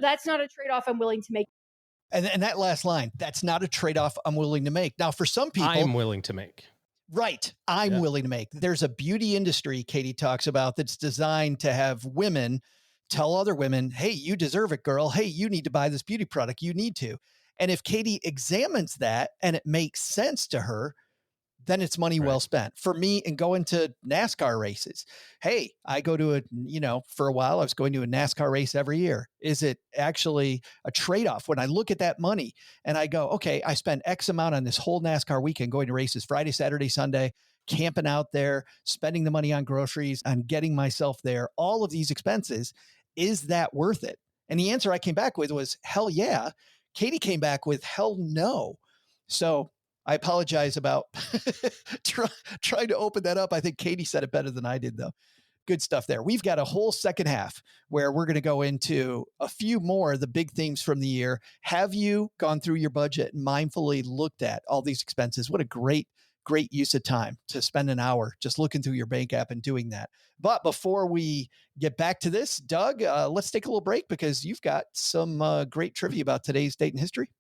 That's not a trade-off I'm willing to make. And that last line, that's not a trade-off I'm willing to make. Now, for some people, I'm willing to make. Right. I'm willing to make. There's a beauty industry Katie talks about that's designed to have women tell other women, hey, you deserve it, girl. Hey, you need to buy this beauty product. You need to. And if Katie examines that and it makes sense to her, then it's money well spent. For me, in going to NASCAR races, hey, I go to for a while, I was going to a NASCAR race every year. Is it actually a trade-off when I look at that money and I go, okay, I spend X amount on this whole NASCAR weekend going to races Friday, Saturday, Sunday, camping out there, spending the money on groceries, on getting myself there, all of these expenses. Is that worth it? And the answer I came back with was, hell yeah. Katie came back with, hell no. So I apologize about trying to open that up. I think Katie said it better than I did, though. Good stuff there. We've got a whole second half where we're going to go into a few more of the big themes from the year. Have you gone through your budget and mindfully looked at all these expenses? What a great use of time to spend an hour just looking through your bank app and doing that. But before we get back to this, Doug, let's take a little break because you've got some great trivia about today's date in history.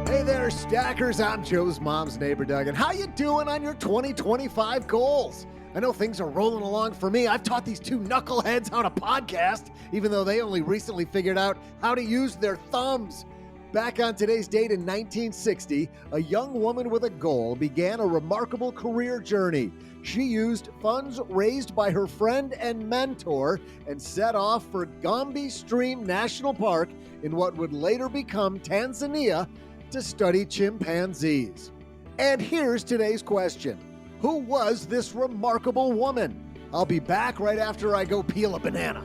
Hey there, stackers. I'm Joe's mom's neighbor, Doug. And how you doing on your 2025 goals? I know things are rolling along for me. I've taught these two knuckleheads how to podcast, even though they only recently figured out how to use their thumbs. Back on today's date in 1960, a young woman with a goal began a remarkable career journey. She used funds raised by her friend and mentor and set off for Gombe Stream National Park in what would later become Tanzania to study chimpanzees. And here's today's question. Who was this remarkable woman? I'll be back right after I go peel a banana.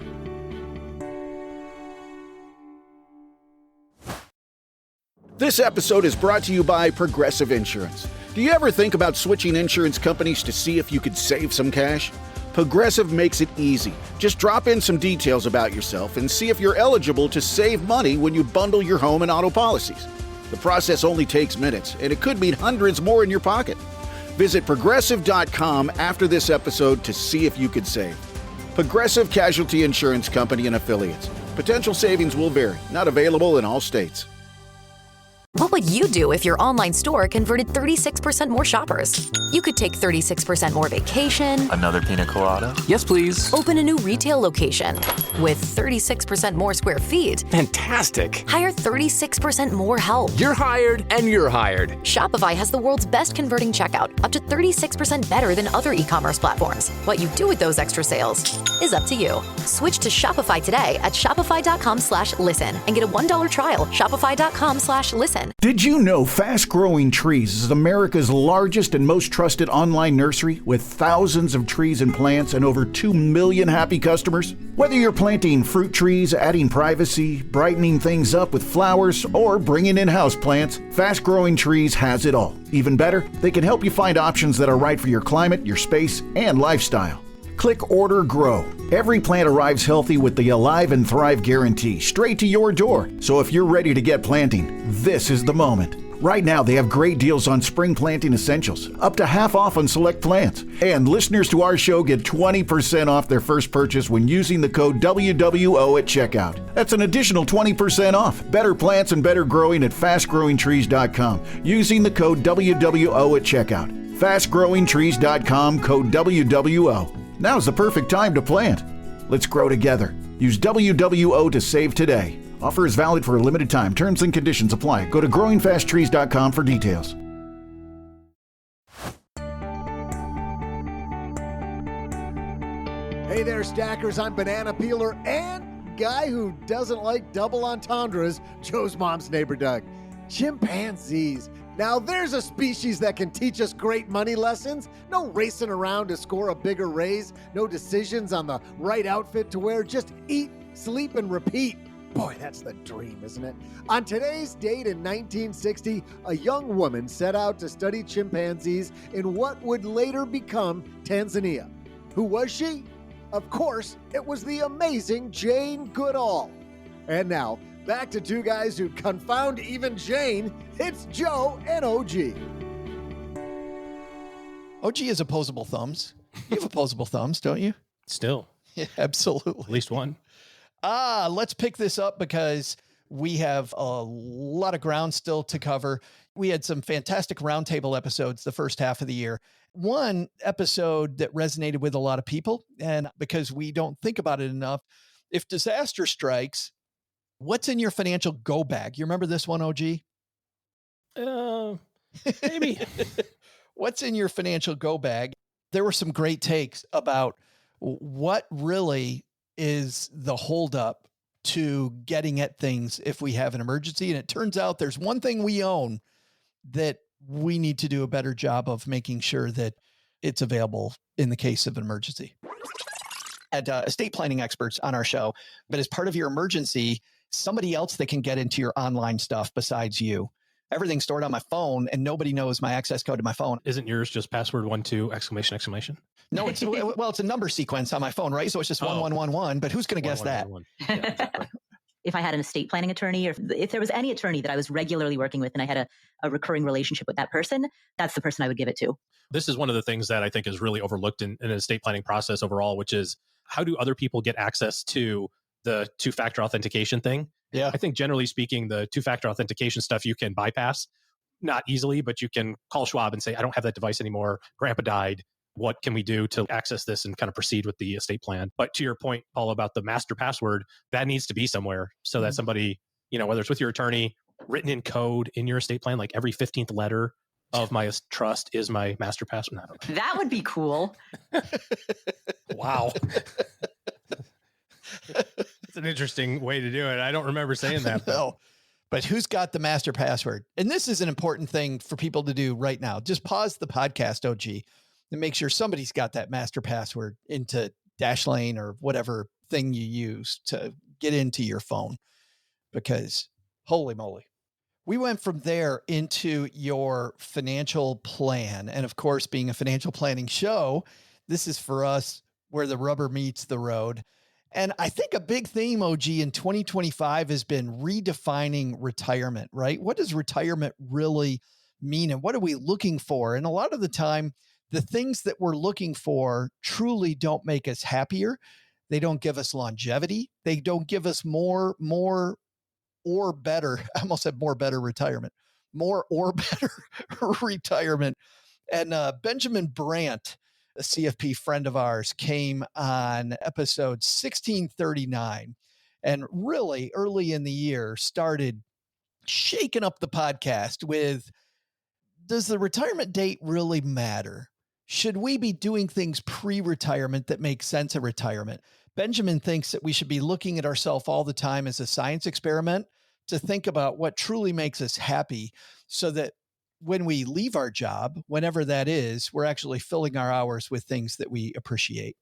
This episode is brought to you by Progressive Insurance. Do you ever think about switching insurance companies to see if you could save some cash? Progressive makes it easy. Just drop in some details about yourself and see if you're eligible to save money when you bundle your home and auto policies. The process only takes minutes, and it could mean hundreds more in your pocket. Visit Progressive.com after this episode to see if you could save. Progressive Casualty Insurance Company and Affiliates. Potential savings will vary. Not available in all states. What would you do if your online store converted 36% more shoppers? You could take 36% more vacation. Another pina colada? Yes, please. Open a new retail location with 36% more square feet. Fantastic. Hire 36% more help. You're hired and you're hired. Shopify has the world's best converting checkout, up to 36% better than other e-commerce platforms. What you do with those extra sales is up to you. Switch to Shopify today at shopify.com/listen and get a $1 trial. Shopify.com/listen. season. Did you know Fast Growing Trees is America's largest and most trusted online nursery with thousands of trees and plants and over 2 million happy customers? Whether you're planting fruit trees, adding privacy, brightening things up with flowers, or bringing in house plants, Fast Growing Trees has it all. Even better, they can help you find options that are right for your climate, your space, and lifestyle. Click Order Grow. Every plant arrives healthy with the Alive and Thrive guarantee straight to your door. So if you're ready to get planting, this is the moment. Right now, they have great deals on spring planting essentials, up to half off on select plants. And listeners to our show get 20% off their first purchase when using the code WWO at checkout. That's an additional 20% off. Better plants and better growing at fastgrowingtrees.com using the code WWO at checkout. Fastgrowingtrees.com, code WWO. Now's the perfect time to plant. Let's grow together. Use WWO to save today. Offer is valid for a limited time. Terms and conditions apply. Go to growingfasttrees.com for details. Hey there, stackers. I'm Banana Peeler and guy who doesn't like double entendres, Joe's mom's neighbor Doug. Chimpanzees. Now there's a species that can teach us great money lessons. No racing around to score a bigger raise. No decisions on the right outfit to wear. Just eat, sleep, and repeat. Boy, that's the dream, isn't it? On today's date in 1960, a young woman set out to study chimpanzees in what would later become Tanzania. Who was she? Of course, it was the amazing Jane Goodall. And now, back to two guys who confound even Jane. It's Joe and OG. OG is opposable thumbs. You have opposable thumbs, don't you? Still. Yeah, absolutely. At least one. Let's pick this up because we have a lot of ground still to cover. We had some fantastic roundtable episodes the first half of the year. One episode that resonated with a lot of people, and because we don't think about it enough, if disaster strikes, what's in your financial go bag? You remember this one, OG? Maybe. What's in your financial go bag? There were some great takes about what really is the holdup to getting at things if we have an emergency. And it turns out there's one thing we own that we need to do a better job of making sure that it's available in the case of an emergency. Had estate planning experts on our show, but as part of your emergency, somebody else that can get into your online stuff besides you. Everything's stored on my phone and nobody knows my access code to my phone. Isn't yours just password 12 exclamation exclamation? No, it's it's a number sequence on my phone, right? So it's just 1111, but who's going to guess that? Yeah, exactly. If I had an estate planning attorney, or if there was any attorney that I was regularly working with and I had a recurring relationship with that person, that's the person I would give it to. This is one of the things that I think is really overlooked in an estate planning process overall, which is how do other people get access to the two-factor authentication thing? Yeah. I think generally speaking, the two-factor authentication stuff you can bypass, not easily, but you can call Schwab and say, I don't have that device anymore. Grandpa died. What can we do to access this and kind of proceed with the estate plan? But to your point, Paul, about the master password, that needs to be somewhere so that somebody, whether it's with your attorney, written in code in your estate plan, like every 15th letter of my trust is my master password. That would be cool. Wow. It's an interesting way to do it. I don't remember saying that. No, but who's got the master password? And this is an important thing for people to do right now. Just pause the podcast, OG, and make sure somebody's got that master password into Dashlane or whatever thing you use to get into your phone, because holy moly. We went from there into your financial plan. And of course, being a financial planning show, this is for us where the rubber meets the road. And I think a big theme, OG, in 2025 has been redefining retirement, right? What does retirement really mean? And what are we looking for? And a lot of the time, the things that we're looking for truly don't make us happier. They don't give us longevity. They don't give us more or better. I almost said more better retirement. More or better retirement. And Benjamin Brandt, a CFP friend of ours, came on episode 1639 and really early in the year started shaking up the podcast with, does the retirement date really matter? Should we be doing things pre-retirement that make sense of retirement? Benjamin thinks that we should be looking at ourselves all the time as a science experiment to think about what truly makes us happy so that when we leave our job, whenever that is, we're actually filling our hours with things that we appreciate.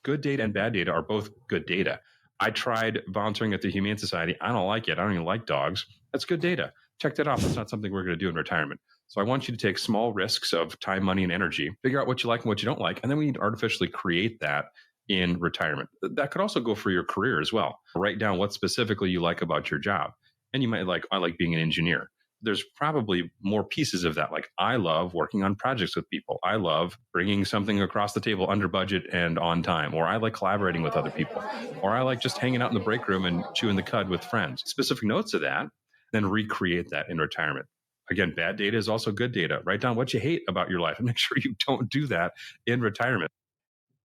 Good data and bad data are both good data. I tried volunteering at the Humane Society. I don't like it. I don't even like dogs. That's good data. Check that off. That's not something we're going to do in retirement. So I want you to take small risks of time, money, and energy, figure out what you like and what you don't like, and then we need to artificially create that in retirement. That could also go for your career as well. Write down what specifically you like about your job. And you might I like being an engineer. There's probably more pieces of that. Like, I love working on projects with people. I love bringing something across the table under budget and on time. Or I like collaborating with other people. Or I like just hanging out in the break room and chewing the cud with friends. Specific notes of that, then recreate that in retirement. Again, bad data is also good data. Write down what you hate about your life and make sure you don't do that in retirement.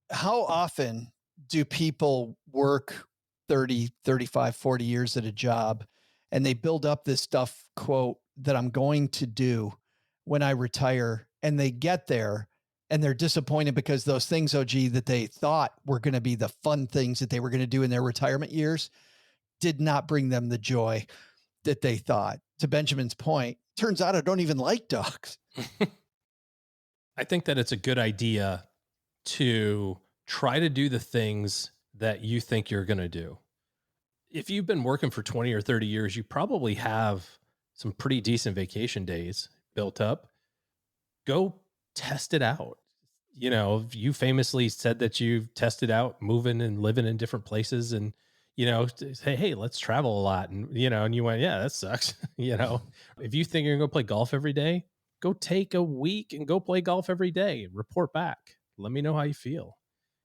How often do people work 30, 35, 40 years at a job and they build up this stuff, quote, that I'm going to do when I retire, and they get there and they're disappointed because those things, OG, that they thought were going to be the fun things that they were going to do in their retirement years did not bring them the joy that they thought. To Benjamin's point, turns out I don't even like dogs. I think that it's a good idea to try to do the things that you think you're going to do. If you've been working for 20 or 30 years, you probably have some pretty decent vacation days built up. Go test it out. You know, you famously said that you've tested out moving and living in different places, and, you know, say, hey, let's travel a lot. And, you know, and you went, yeah, that sucks. You know, if you think you're going to play golf every day, go take a week and go play golf every day. Report back. Let me know how you feel.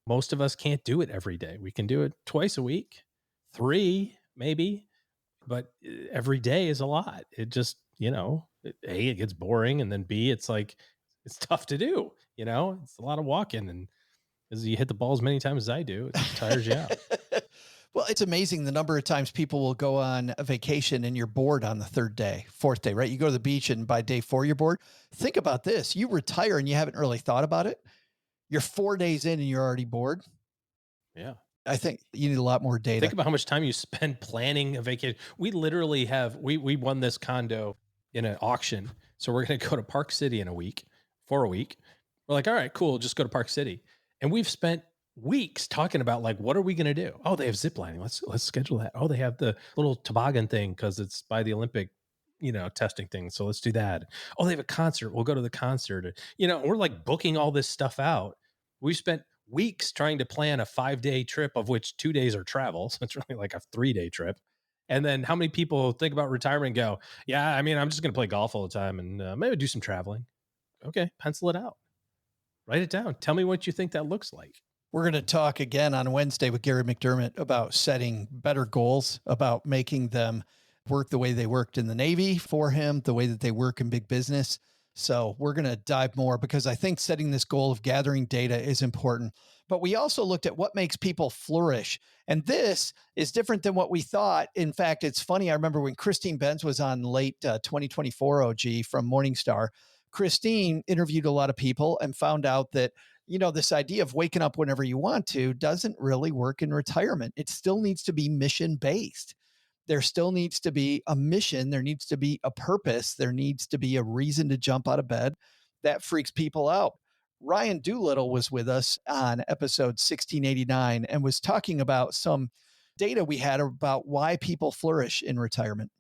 Most of us can't do it every day. We can do it twice a week, 3 maybe, but every day is a lot. It just, you know, A, it gets boring, and then B, it's like, it's tough to do, you know, it's a lot of walking, and as you hit the ball as many times as I do, it just tires you out. Well, it's amazing the number of times people will go on a vacation and you're bored on the 3rd day, 4th day, right? You go to the beach and by day 4, you're bored. Think about this. You retire and you haven't really thought about it. You're 4 days in and you're already bored. Yeah. I think you need a lot more data. Think about how much time you spend planning a vacation. We literally have, we won this condo in an auction. So we're going to go to Park City for a week. We're like, all right, cool. Just go to Park City. And we've spent weeks talking about, like, what are we going to do? Oh, they have zip lining. Let's schedule that. Oh, they have the little toboggan thing because it's by the Olympic, you know, testing thing. So let's do that. Oh, they have a concert. We'll go to the concert. You know, we're like booking all this stuff out. We spent weeks trying to plan a 5-day trip, of which 2 days are travel. So it's really like a 3-day trip. And then how many people think about retirement and go, yeah, I mean, I'm just going to play golf all the time and maybe do some traveling. Okay, pencil it out. Write it down. Tell me what you think that looks like. We're going to talk again on Wednesday with Gary McDermott about setting better goals, about making them work the way they worked in the Navy for him, the way that they work in big business. So we're going to dive more because I think setting this goal of gathering data is important. But we also looked at what makes people flourish. And this is different than what we thought. In fact, it's funny. I remember when Christine Benz was on late 2024 OG from Morningstar, Christine interviewed a lot of people and found out that, you know, this idea of waking up whenever you want to doesn't really work in retirement. It still needs to be mission-based. There still needs to be a mission. There needs to be a purpose. There needs to be a reason to jump out of bed. That freaks people out. Ryan Doolittle was with us on episode 1689 and was talking about some data we had about why people flourish in retirement.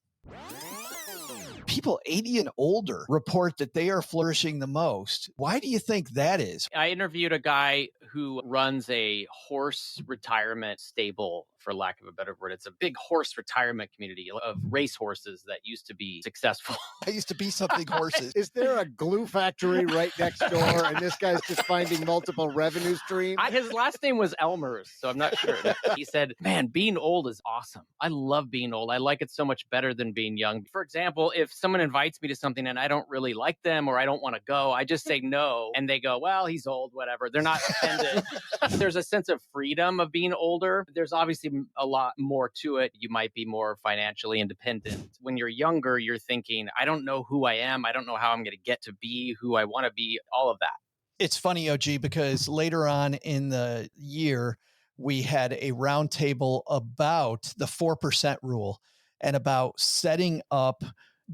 People 80 and older report that they are flourishing the most. Why do you think that is? I interviewed a guy who runs a horse retirement stable, for lack of a better word. It's a big horse retirement community of race horses that used to be successful. I used to be something horses. Is there a glue factory right next door and this guy's just finding multiple revenue streams? His last name was Elmers, so I'm not sure. He said, man, being old is awesome. I love being old. I like it so much better than being young. For example, if someone invites me to something and I don't really like them or I don't want to go, I just say no. And they go, well, he's old, whatever. They're not offended. There's a sense of freedom of being older. There's obviously a lot more to it. You might be more financially independent. When you're younger, you're thinking, I don't know who I am. I don't know how I'm going to get to be who I want to be, all of that. It's funny, OG, because later on in the year, we had a roundtable about the 4% rule. and about setting up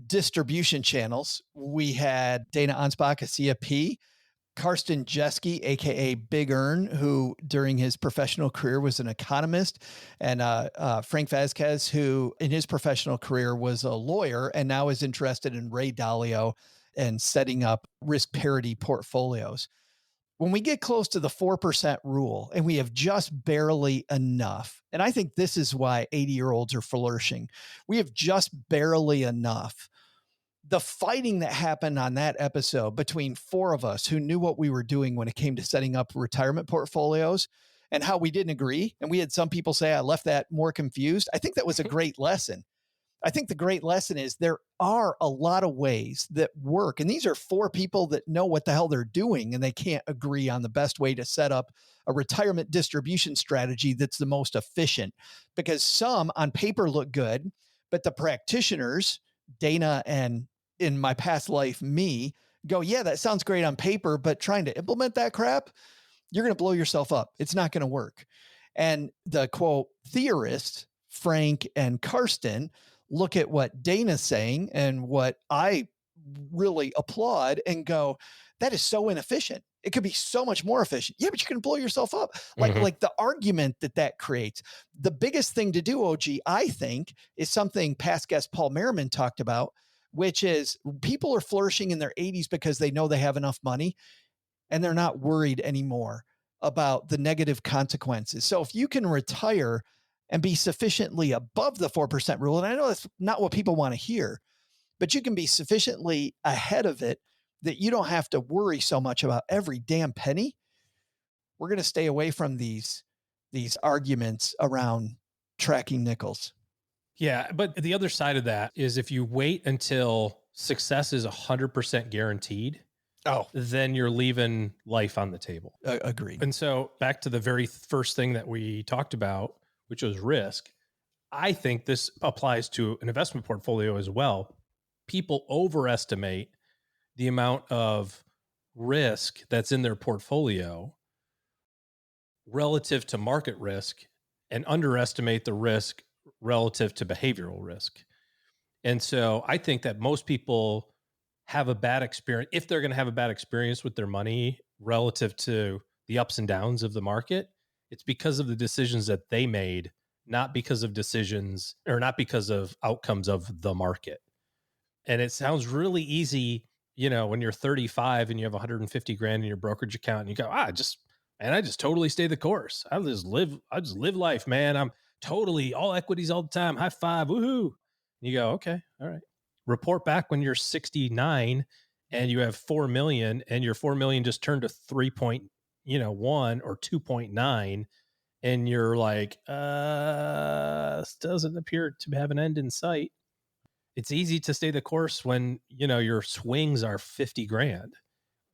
distribution channels. We had Dana Ansbach, a CFP, Karsten Jeske, aka Big Earn, who during his professional career was an economist, and Frank Vasquez, who in his professional career was a lawyer and now is interested in Ray Dalio and setting up risk parity portfolios. When we get close to the 4% rule and we have just barely enough, and I think this is why 80-year-olds are flourishing, we have just barely enough. The fighting that happened on that episode between four of us who knew what we were doing when it came to setting up retirement portfolios and how we didn't agree. And we had some people say I left that more confused. I think that was a great lesson. I think the great lesson is there are a lot of ways that work. And these are four people that know what the hell they're doing, and they can't agree on the best way to set up a retirement distribution strategy that's the most efficient, because some on paper look good, but the practitioners, Dana and in my past life, me, go, yeah, that sounds great on paper, but trying to implement that crap, you're going to blow yourself up. It's not going to work. And the quote theorists, Frank and Karsten, look at what Dana's saying and what I really applaud and go, that is so inefficient. It could be so much more efficient. Yeah, but you're going to blow yourself up. Like the argument that creates. The biggest thing to do, OG, I think, is something past guest Paul Merriman talked about, which is people are flourishing in their 80s because they know they have enough money and they're not worried anymore about the negative consequences. So if you can retire and be sufficiently above the 4% rule, and I know that's not what people want to hear, but you can be sufficiently ahead of it that you don't have to worry so much about every damn penny. We're going to stay away from these arguments around tracking nickels. Yeah, but the other side of that is if you wait until success is 100% guaranteed, then you're leaving life on the table. Agreed. And so back to the very first thing that we talked about, which was risk. I think this applies to an investment portfolio as well. People overestimate the amount of risk that's in their portfolio relative to market risk and underestimate the risk relative to behavioral risk. And so I think that most people have a bad experience, if they're going to have a bad experience with their money relative to the ups and downs of the market, it's because of the decisions that they made, not because of decisions or not because of outcomes of the market. And it sounds really easy, you know, when you're 35 and you have 150 grand in your brokerage account and you go, I just totally stay the course. I just live life, man. I'm totally all equities all the time. High five. Woohoo. And you go, okay, all right. Report back when you're 69 and you have 4 million and your 4 million just turned to 3.1 or 2.9. And you're like, this doesn't appear to have an end in sight. It's easy to stay the course when, you know, your swings are 50 grand.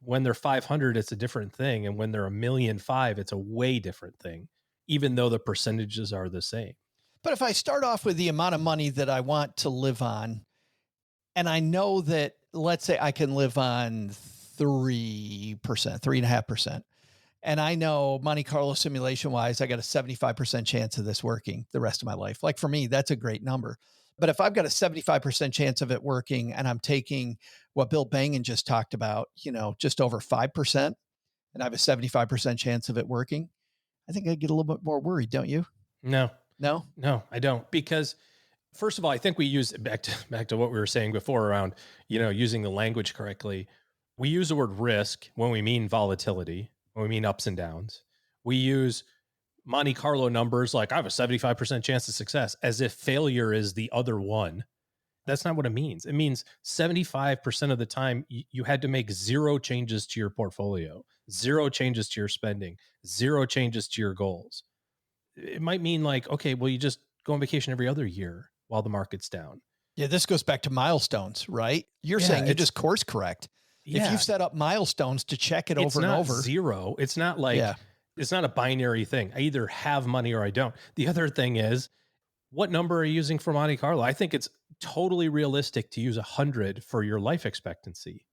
When they're 500, it's a different thing. And when they're 1.5 million, it's a way different thing, even though the percentages are the same. But if I start off with the amount of money that I want to live on, and I know that, let's say I can live on 3%, 3.5%. And I know Monte Carlo simulation wise, I got a 75% chance of this working the rest of my life. Like for me, that's a great number. But if I've got a 75% chance of it working and I'm taking what Bill Bangan just talked about, you know, just over 5%, and I have a 75% chance of it working, I think I'd get a little bit more worried, don't you? No, I don't. Because first of all, I think we use back to what we were saying before around, you know, using the language correctly. We use the word risk when we mean volatility, when we mean ups and downs. We use Monte Carlo numbers like I have a 75% chance of success as if failure is the other one. That's not what it means. It means 75% of the time you had to make 0 changes to your portfolio, 0 changes to your spending, 0 changes to your goals. It might mean like, okay, well, you just go on vacation every other year while the market's down. Yeah, this goes back to milestones, right? You're saying you just course correct. Yeah. If you've set up milestones to check it over and over. It's not 0. It's not like, it's not a binary thing. I either have money or I don't. The other thing is, what number are you using for Monte Carlo? I think it's totally realistic to use 100 for your life expectancy.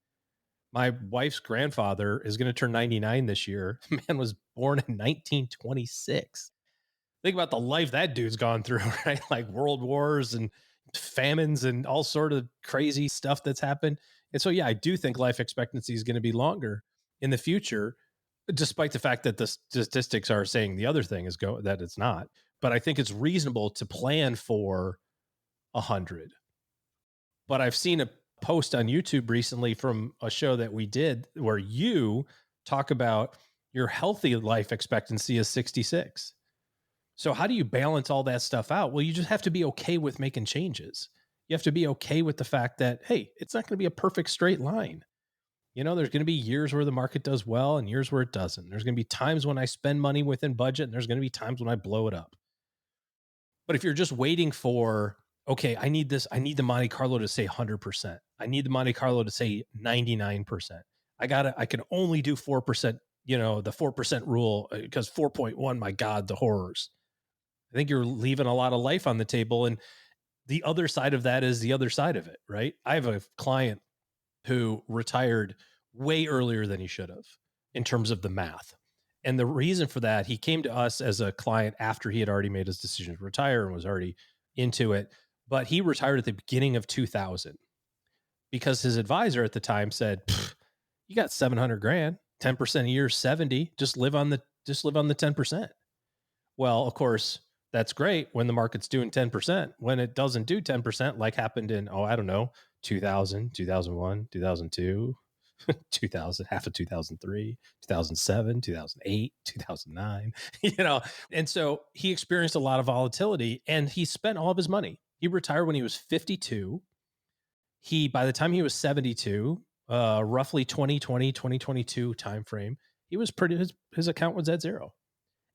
My wife's grandfather is going to turn 99 this year. The man was born in 1926. Think about the life that dude's gone through, right? Like world wars and famines and all sort of crazy stuff that's happened. And so, yeah, I do think life expectancy is going to be longer in the future, despite the fact that the statistics are saying the other thing is that it's not. But I think it's reasonable to plan for 100. But I've seen a post on YouTube recently from a show that we did where you talk about your healthy life expectancy is 66. So how do you balance all that stuff out? Well, you just have to be okay with making changes. You have to be okay with the fact that, hey, it's not going to be a perfect straight line. You know, there's going to be years where the market does well and years where it doesn't. There's going to be times when I spend money within budget and there's going to be times when I blow it up. But if you're just waiting for, okay, I need the Monte Carlo to say 100%. I need the Monte Carlo to say 99%. I can only do 4%, the 4% rule, because 4.1, my God, the horrors. I think you're leaving a lot of life on the table. And the other side of that is the other side of it, right? I have a client who retired way earlier than he should have in terms of the math. And the reason for that, he came to us as a client after he had already made his decision to retire and was already into it. But he retired at the beginning of 2000 because his advisor at the time said, you got 700 grand, 10% a year, 70, just live on the 10%. Well, of course, that's great when the market's doing 10%. When it doesn't do 10%, like happened in, 2000, 2001, 2002, 2000, half of 2003, 2007, 2008, 2009, and so he experienced a lot of volatility and he spent all of his money. He retired when he was 52. By the time he was 72, roughly 2020, 2022 timeframe, he was his account was at zero.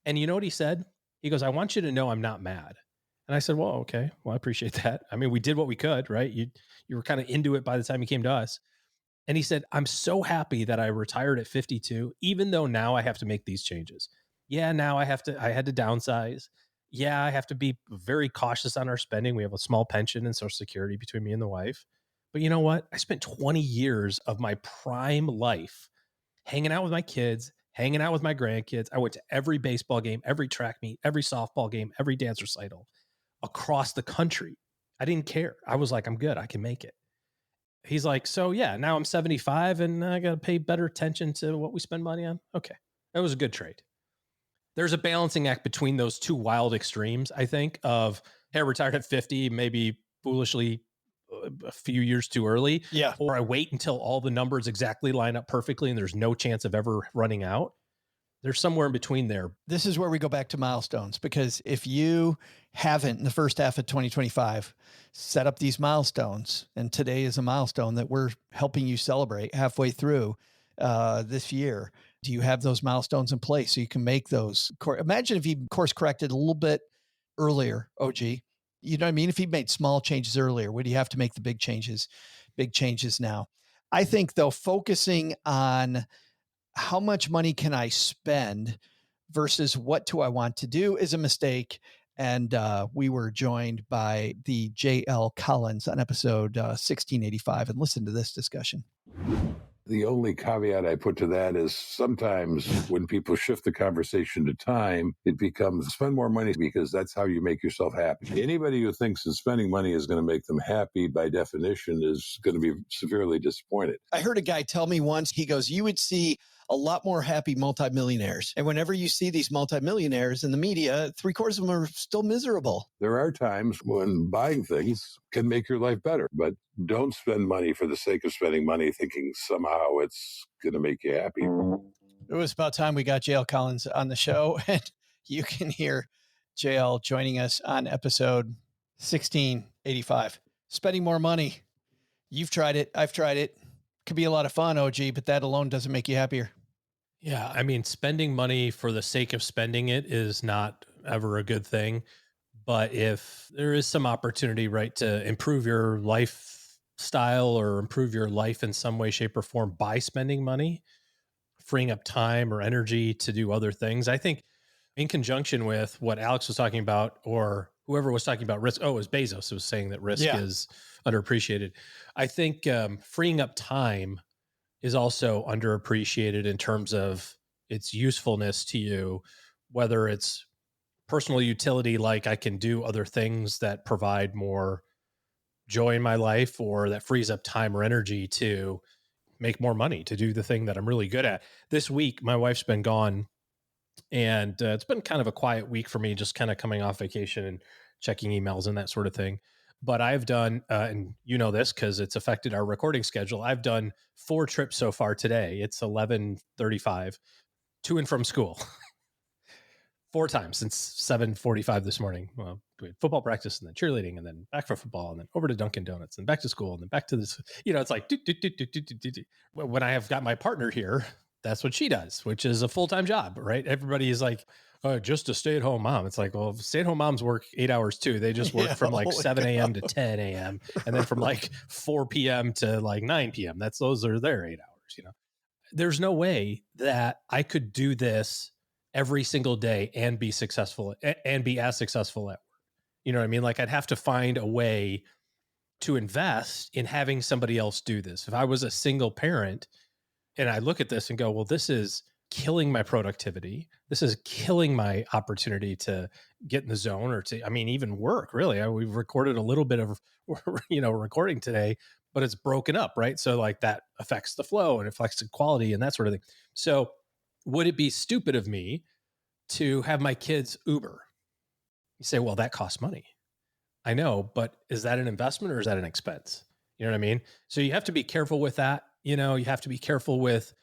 And you know what he said? He goes, I want you to know I'm not mad. And I said, well, okay. Well, I appreciate that. I mean, we did what we could, right? You were kind of into it by the time you came to us. And he said, I'm so happy that I retired at 52, even though now I have to make these changes. Yeah, now I had to downsize. Yeah, I have to be very cautious on our spending. We have a small pension and Social Security between me and the wife. But you know what? I spent 20 years of my prime life hanging out with my kids, hanging out with my grandkids. I went to every baseball game, every track meet, every softball game, every dance recital across the country. I didn't care. I was like, I'm good. I can make it. He's like, so yeah, now I'm 75 and I got to pay better attention to what we spend money on. Okay. That was a good trade. There's a balancing act between those two wild extremes, I think, of, hey, I retired at 50, maybe foolishly a few years too early. Yeah. Or I wait until all the numbers exactly line up perfectly and there's no chance of ever running out. There's somewhere in between there. This is where we go back to milestones, because if you haven't in the first half of 2025 set up these milestones, and today is a milestone that we're helping you celebrate halfway through this year, do you have those milestones in place so you can make those? Imagine if you course corrected a little bit earlier, OG. You know what I mean? If he made small changes earlier, would you have to make the big changes now? I think, though, focusing on how much money can I spend versus what do I want to do is a mistake. And we were joined by the J.L. Collins on episode 1685. And listen to this discussion. The only caveat I put to that is sometimes when people shift the conversation to time, it becomes spend more money because that's how you make yourself happy. Anybody who thinks that spending money is going to make them happy by definition is going to be severely disappointed. I heard a guy tell me once, he goes, you would see a lot more happy multimillionaires. And whenever you see these multimillionaires in the media, 3/4 of them are still miserable. There are times when buying things can make your life better, but don't spend money for the sake of spending money thinking somehow it's going to make you happy. It was about time we got JL Collins on the show, and you can hear JL joining us on episode 1685. Spending more money. You've tried it. I've tried it. Could be a lot of fun, OG, but that alone doesn't make you happier. Yeah. I mean, spending money for the sake of spending it is not ever a good thing. But if there is some opportunity, right, to improve your lifestyle or improve your life in some way, shape, or form by spending money, freeing up time or energy to do other things, I think in conjunction with what Alex was talking about, or whoever was talking about risk, it was Bezos who was saying that risk is underappreciated. I think freeing up time is also underappreciated in terms of its usefulness to you, whether it's personal utility, like I can do other things that provide more joy in my life or that frees up time or energy to make more money, to do the thing that I'm really good at. This week, my wife's been gone, and it's been kind of a quiet week for me, just kind of coming off vacation and checking emails and that sort of thing. But I've done, and you know this because it's affected our recording schedule, I've done 4 trips so far today. It's 11:35 to and from school. 4 times since 7:45 this morning. Well, we had football practice and then cheerleading and then back for football and then over to Dunkin' Donuts and back to school and then back to this. It's like, when I have got my partner here, that's what she does, which is a full-time job, right? Everybody is like, oh, just a stay-at-home mom. It's like, well, stay-at-home moms work 8 hours too. They just work from like 7 a.m. to 10 a.m. and then from like 4 p.m. to like 9 p.m. Those are their 8 hours, There's no way that I could do this every single day and be successful and be as successful at work. You know what I mean? Like I'd have to find a way to invest in having somebody else do this. If I was a single parent and I look at this and go, well, this is killing my productivity. This is killing my opportunity to get in the zone or to, even work really. We've recorded a little bit of, recording today, but it's broken up, right? So like that affects the flow and affects the quality and that sort of thing. So would it be stupid of me to have my kids Uber? You say, well, that costs money. I know, but is that an investment or is that an expense? You know what I mean? So you have to be careful with that. You have to be careful with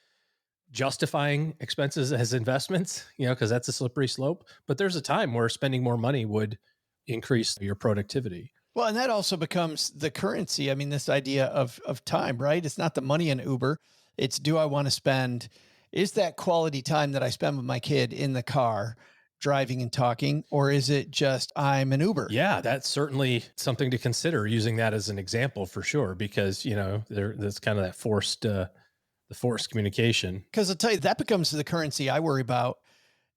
justifying expenses as investments, because that's a slippery slope. But there's a time where spending more money would increase your productivity. Well, and that also becomes the currency. This idea of time, right? It's not the money in Uber. It's, do I want to spend, is that quality time that I spend with my kid in the car driving and talking, or is it just I'm an Uber? Yeah, that's certainly something to consider, using that as an example for sure, because, there's kind of that forced communication. Because I'll tell you, that becomes the currency I worry about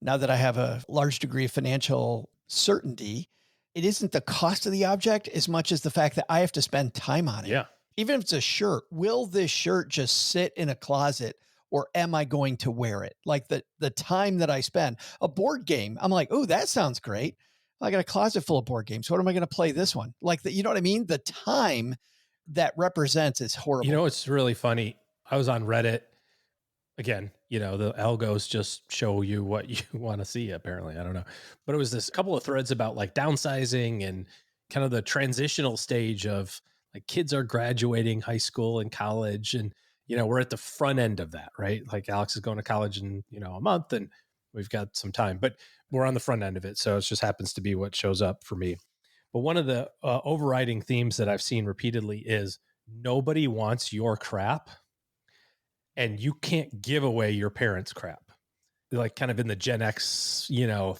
now that I have a large degree of financial certainty. It isn't the cost of the object as much as the fact that I have to spend time on it. Yeah. Even if it's a shirt, will this shirt just sit in a closet or am I going to wear it? Like the time that I spend. A board game, I'm like, oh, that sounds great. I got a closet full of board games. What am I going to play this one? Like you know what I mean? The time that represents is horrible. It's really funny. I was on Reddit. Again, the algos just show you what you want to see, apparently. I don't know. But it was this couple of threads about like downsizing and kind of the transitional stage of like kids are graduating high school and college. And, we're at the front end of that, right? Like Alex is going to college in, a month and we've got some time, but we're on the front end of it. So it just happens to be what shows up for me. But one of the overriding themes that I've seen repeatedly is nobody wants your crap. And you can't give away your parents' crap, like kind of in the Gen X,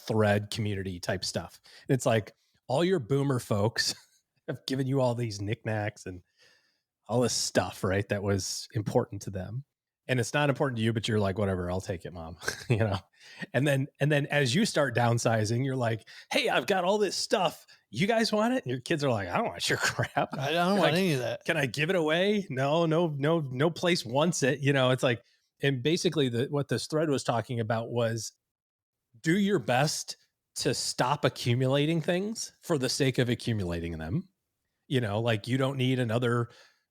thread community type stuff. And it's like all your boomer folks have given you all these knickknacks and all this stuff, right? That was important to them. And it's not important to you, but you're like, whatever, I'll take it, mom. And then as you start downsizing, you're like, hey, I've got all this stuff. You guys want it? And your kids are like, I don't want your crap. I don't want any of that. Can I give it away? No place wants it. It's like, and basically what this thread was talking about was do your best to stop accumulating things for the sake of accumulating them. Like you don't need another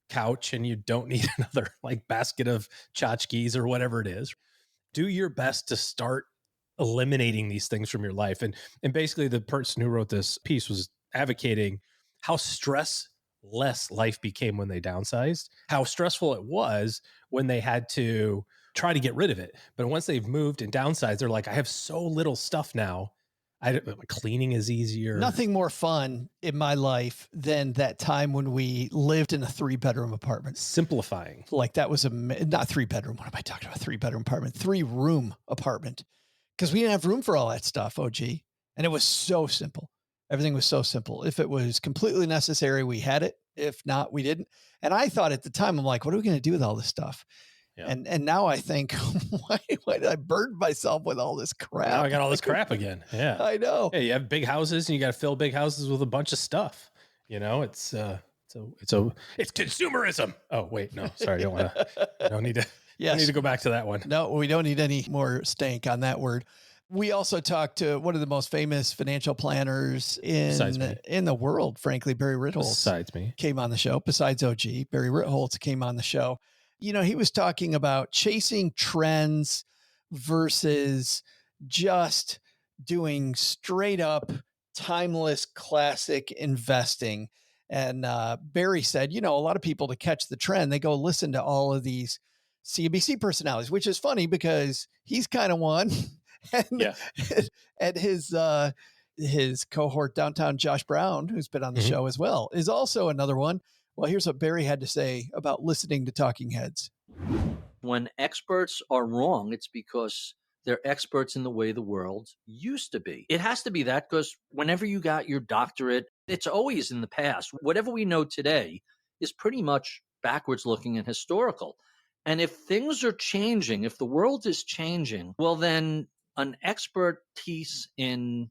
couch and you don't need another like basket of tchotchkes or whatever it is. Do your best to start eliminating these things from your life. And basically the person who wrote this piece was advocating how stressless life became when they downsized, how stressful it was when they had to try to get rid of it. But once they've moved and downsized, they're like, I have so little stuff now. Cleaning is easier. Nothing more fun in my life than that time when we lived in a 3-bedroom apartment. Simplifying. Like that was not 3-bedroom. What am I talking about? 3-bedroom apartment, 3-room apartment. Because we didn't have room for all that stuff, OG. And it was so simple. Everything was so simple. If it was completely necessary, we had it. If not, we didn't. And I thought at the time, I'm like, what are we going to do with all this stuff? Yeah. And now I think, why did I burn myself with all this crap? Now I got all this crap again. Yeah, I know. Yeah, you have big houses and you got to fill big houses with a bunch of stuff. It's consumerism. Oh wait, no, sorry, I don't need to. Yes. I need to go back to that one. No, we don't need any more stank on that word. We also talked to one of the most famous financial planners in the world, frankly, Barry Ritholtz. Came on the show. Besides OG, Barry Ritholtz came on the show. You know, he was talking about chasing trends versus just doing straight up timeless classic investing. And Barry said, you know, a lot of people, to catch the trend, they go listen to all of these CNBC personalities, which is funny because he's kind of one. And, and his cohort downtown, Josh Brown, who's been on the show as well, is also another one. Well, here's what Barry had to say about listening to talking heads. When experts are wrong, it's because they're experts in the way the world used to be. It has to be that, because whenever you got your doctorate, it's always in the past. Whatever we know today is pretty much backwards looking and historical. And if things are changing, if the world is changing, well, then an expertise in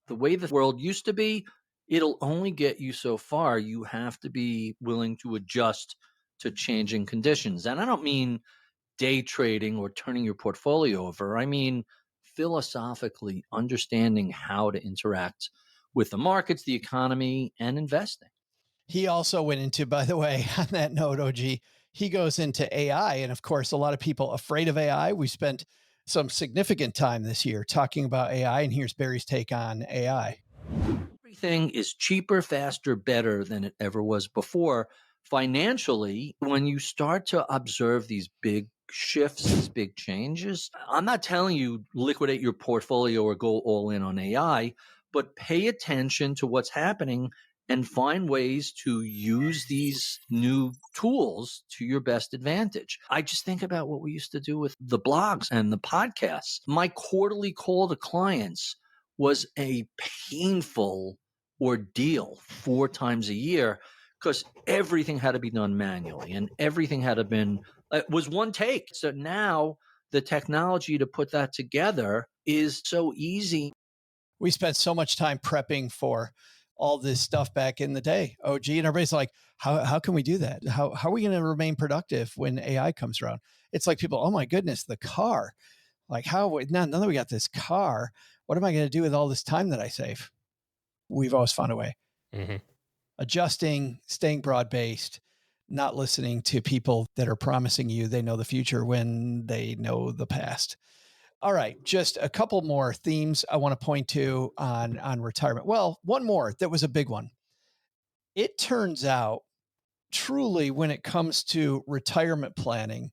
the way the world used to be, it'll only get you so far. You have to be willing to adjust to changing conditions. And I don't mean day trading or turning your portfolio over. I mean philosophically understanding how to interact with the markets, the economy, and investing. He also went into, by the way, on that note, OG, he goes into AI. And of course, a lot of people afraid of AI. We spent some significant time this year talking about AI, and here's Barry's take on AI. Everything is cheaper, faster, better than it ever was before. Financially, when you start to observe these big shifts, these big changes, I'm not telling you liquidate your portfolio or go all in on AI, but pay attention to what's happening and find ways to use these new tools to your best advantage. I just think about what we used to do with the blogs and the podcasts. My quarterly call to clients was a painful ordeal 4 times a year, because everything had to be done manually and everything had to been, it was one take. So now the technology to put that together is so easy. We spent so much time prepping for all this stuff back in the day, OG, and everybody's like, how can we do that? How are we going to remain productive when AI comes around? It's like people, oh my goodness, the car. Like now that we got this car, what am I going to do with all this time that I save? We've always found a way. Adjusting, staying broad-based, not listening to people that are promising you they know the future when they know the past. All right, just a couple more themes I want to point to on retirement. Well, one more that was a big one. It turns out, truly, when it comes to retirement planning,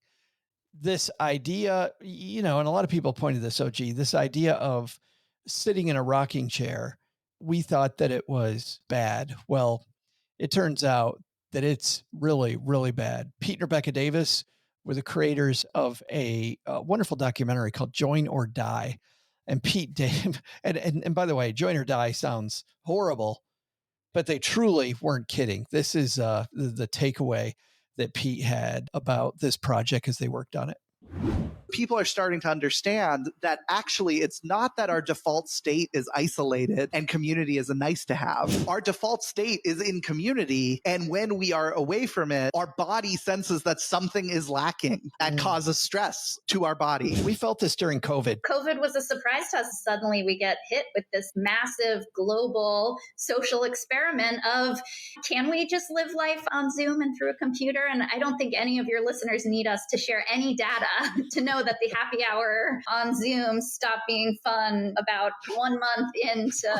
this idea, you know, and a lot of people pointed this, OG, this idea of sitting in a rocking chair, we thought that it was bad. Well, it turns out that it's really, really bad. Pete and Rebecca Davis were the creators of a wonderful documentary called Join or Die. And Pete Dave, and by the way, Join or Die sounds horrible, but they truly weren't kidding. This is the takeaway that Pete had about this project as they worked on it. People are starting to understand that actually it's not that our default state is isolated and community is a nice to have. Our default state is in community. And when we are away from it, our body senses that something is lacking and causes stress to our body. We felt this during COVID. COVID was a surprise to us. Suddenly we get hit with this massive global social experiment of, can we just live life on Zoom and through a computer? And I don't think any of your listeners need us to share any data to know that the happy hour on Zoom stopped being fun about 1 month into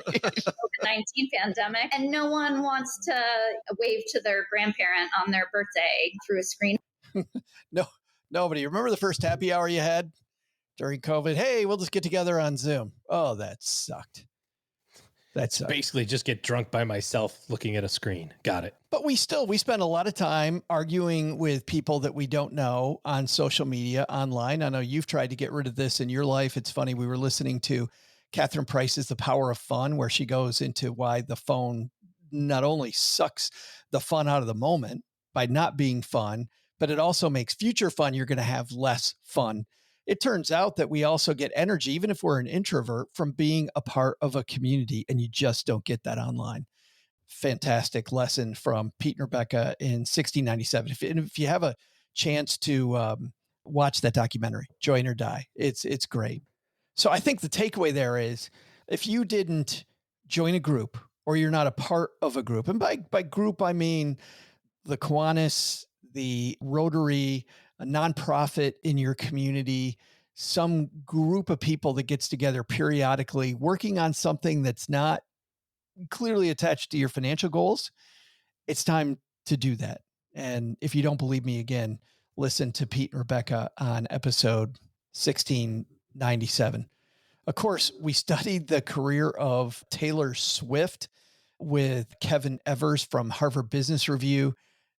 the COVID-19 pandemic. And no one wants to wave to their grandparent on their birthday through a screen. No, nobody. Remember the first happy hour you had during COVID? Hey, we'll just get together on Zoom. Oh, that sucked. That's basically just get drunk by myself looking at a screen. Got it. But we spend a lot of time arguing with people that we don't know on social media, online. I know you've tried to get rid of this in your life. It's funny. We were listening to Catherine Price's The Power of Fun, where she goes into why the phone not only sucks the fun out of the moment by not being fun, but it also makes future fun. You're going to have less fun. It turns out that we also get energy, even if we're an introvert, from being a part of a community, and you just don't get that online. Fantastic lesson from Pete and Rebecca in 1697. If you have a chance to watch that documentary, Join or Die, it's great. So I think the takeaway there is if you didn't join a group or you're not a part of a group, and by group, I mean the Kiwanis, the Rotary, a nonprofit in your community, some group of people that gets together periodically working on something that's not clearly attached to your financial goals, it's time to do that. And if you don't believe me, again, listen to Pete and Rebecca on episode 1697. Of course, we studied the career of Taylor Swift with Kevin Evers from Harvard Business Review.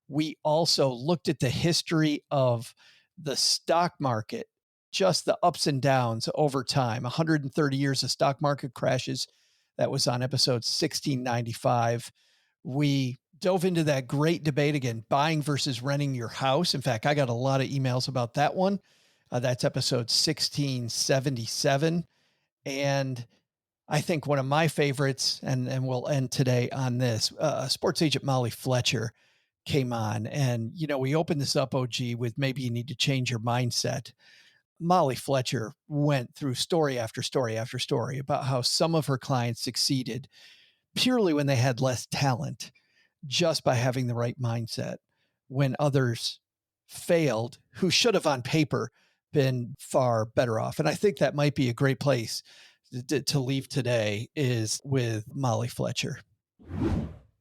We also looked at the history of the stock market, just the ups and downs over time, 130 years of stock market crashes. That was on episode 1695. We dove into that great debate again, buying versus renting your house. In fact, I got a lot of emails about that one. That's episode 1677. And I think one of my favorites, and we'll end today on this, sports agent Molly Fletcher came on. And, we opened this up, OG, with maybe you need to change your mindset. Molly Fletcher went through story after story after story about how some of her clients succeeded purely when they had less talent, just by having the right mindset, when others failed who should have on paper been far better off. And I think that might be a great place to leave today, is with Molly Fletcher.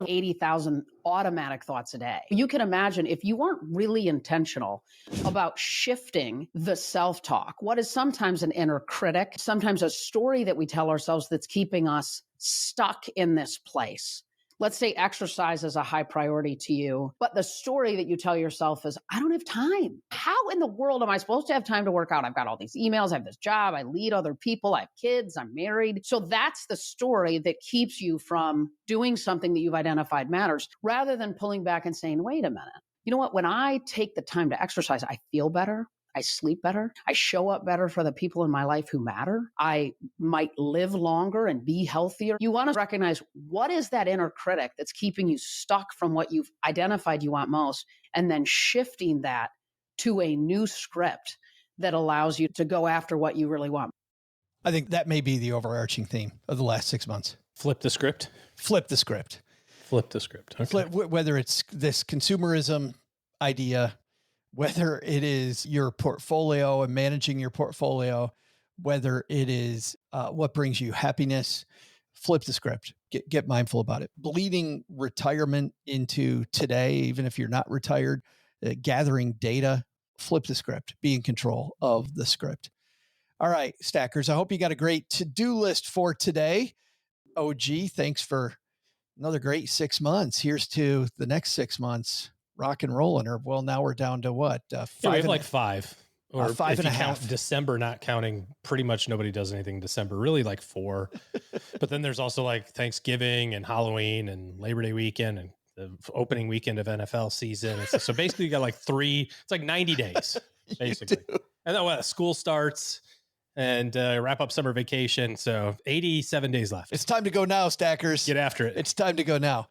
80,000 automatic thoughts a day. You can imagine if you aren't really intentional about shifting the self-talk, what is sometimes an inner critic, sometimes a story that we tell ourselves that's keeping us stuck in this place. Let's say exercise is a high priority to you, but the story that you tell yourself is, I don't have time. How in the world am I supposed to have time to work out? I've got all these emails, I have this job, I lead other people, I have kids, I'm married. So that's the story that keeps you from doing something that you've identified matters, rather than pulling back and saying, wait a minute. You know what? When I take the time to exercise, I feel better. I sleep better. I show up better for the people in my life who matter. I might live longer and be healthier. You want to recognize, what is that inner critic that's keeping you stuck from what you've identified you want most, and then shifting that to a new script that allows you to go after what you really want. I think that may be the overarching theme of the last 6 months. Flip the script. Flip the script. Flip the script. Okay. Whether it's this consumerism idea, whether it is your portfolio and managing your portfolio, whether it is what brings you happiness, flip the script. Get mindful about it. Bleeding retirement into today, even if you're not retired, gathering data, flip the script. Be in control of the script. All right, stackers, I hope you got a great to-do list for today. OG, thanks for another great 6 months. Here's to the next 6 months. Rock and rolling, or well, now we're down to what? We have like 5, or 5 and a half. Count December, not counting, pretty much nobody does anything in December. Really, like 4. But then there's also like Thanksgiving and Halloween and Labor Day weekend and the opening weekend of NFL season. So basically, you got like 3. It's like 90 days, basically. And then school starts and wrap up summer vacation. So 87 days left. It's time to go now, stackers. Get after it. It's time to go now.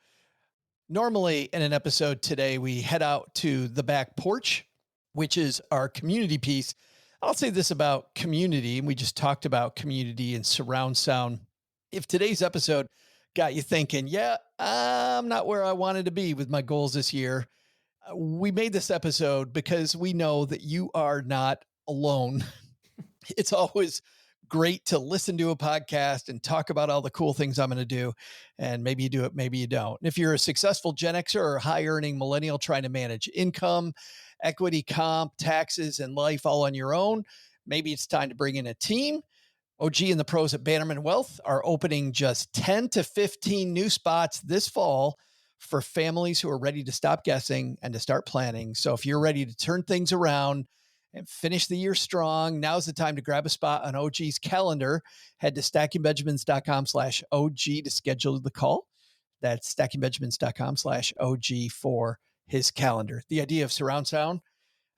Normally in an episode today, we head out to the back porch, which is our community piece. I'll say this about community, and we just talked about community and surround sound. If today's episode got you thinking, yeah, I'm not where I wanted to be with my goals this year, we made this episode because we know that you are not alone. It's always great to listen to a podcast and talk about all the cool things I'm going to do. And maybe you do it, maybe you don't. And if you're a successful Gen Xer or high earning millennial trying to manage income, equity, comp, taxes, and life all on your own, maybe it's time to bring in a team. OG and the pros at Bannerman Wealth are opening just 10 to 15 new spots this fall for families who are ready to stop guessing and to start planning. So if you're ready to turn things around and finish the year strong, now's the time to grab a spot on OG's calendar. Head to stackingbenjamins.com/OG to schedule the call. That's stackingbenjamins.com/OG for his calendar. The idea of surround sound,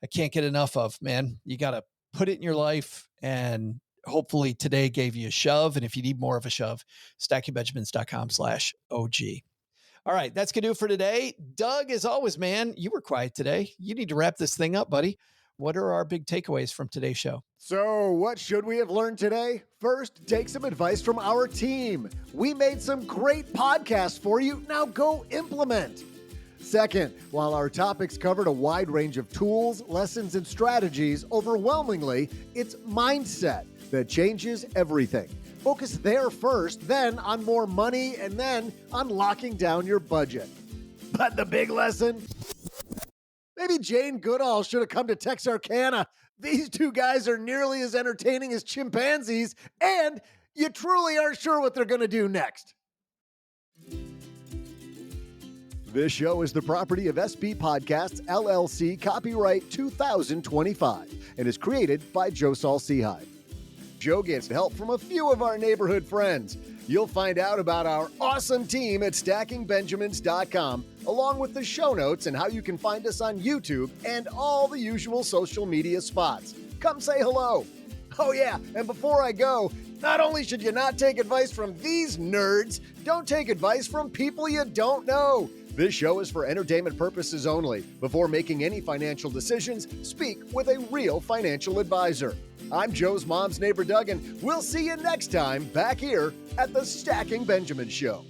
I can't get enough of, man. You got to put it in your life, and hopefully today gave you a shove. And if you need more of a shove, stackingbenjamins.com/OG. All right, that's going to do it for today. Doug, as always, man, you were quiet today. You need to wrap this thing up, buddy. What are our big takeaways from today's show? So, what should we have learned today? First, take some advice from our team. We made some great podcasts for you. Now go implement. Second, while our topics covered a wide range of tools, lessons, and strategies, overwhelmingly, it's mindset that changes everything. Focus there first, then on more money, and then on locking down your budget. But the big lesson? Maybe Jane Goodall should have come to Texarkana. These two guys are nearly as entertaining as chimpanzees, and you truly aren't sure what they're going to do next. This show is the property of SB Podcasts, LLC, copyright 2025, and is created by Joe Saul-Sehy. Joe gets help from a few of our neighborhood friends. You'll find out about our awesome team at stackingbenjamins.com, along with the show notes and how you can find us on YouTube and all the usual social media spots. Come say hello. Oh yeah, and before I go, not only should you not take advice from these nerds, don't take advice from people you don't know. This show is for entertainment purposes only. Before making any financial decisions, speak with a real financial advisor. I'm Joe's mom's neighbor, Doug, and we'll see you next time back here at the Stacking Benjamin Show.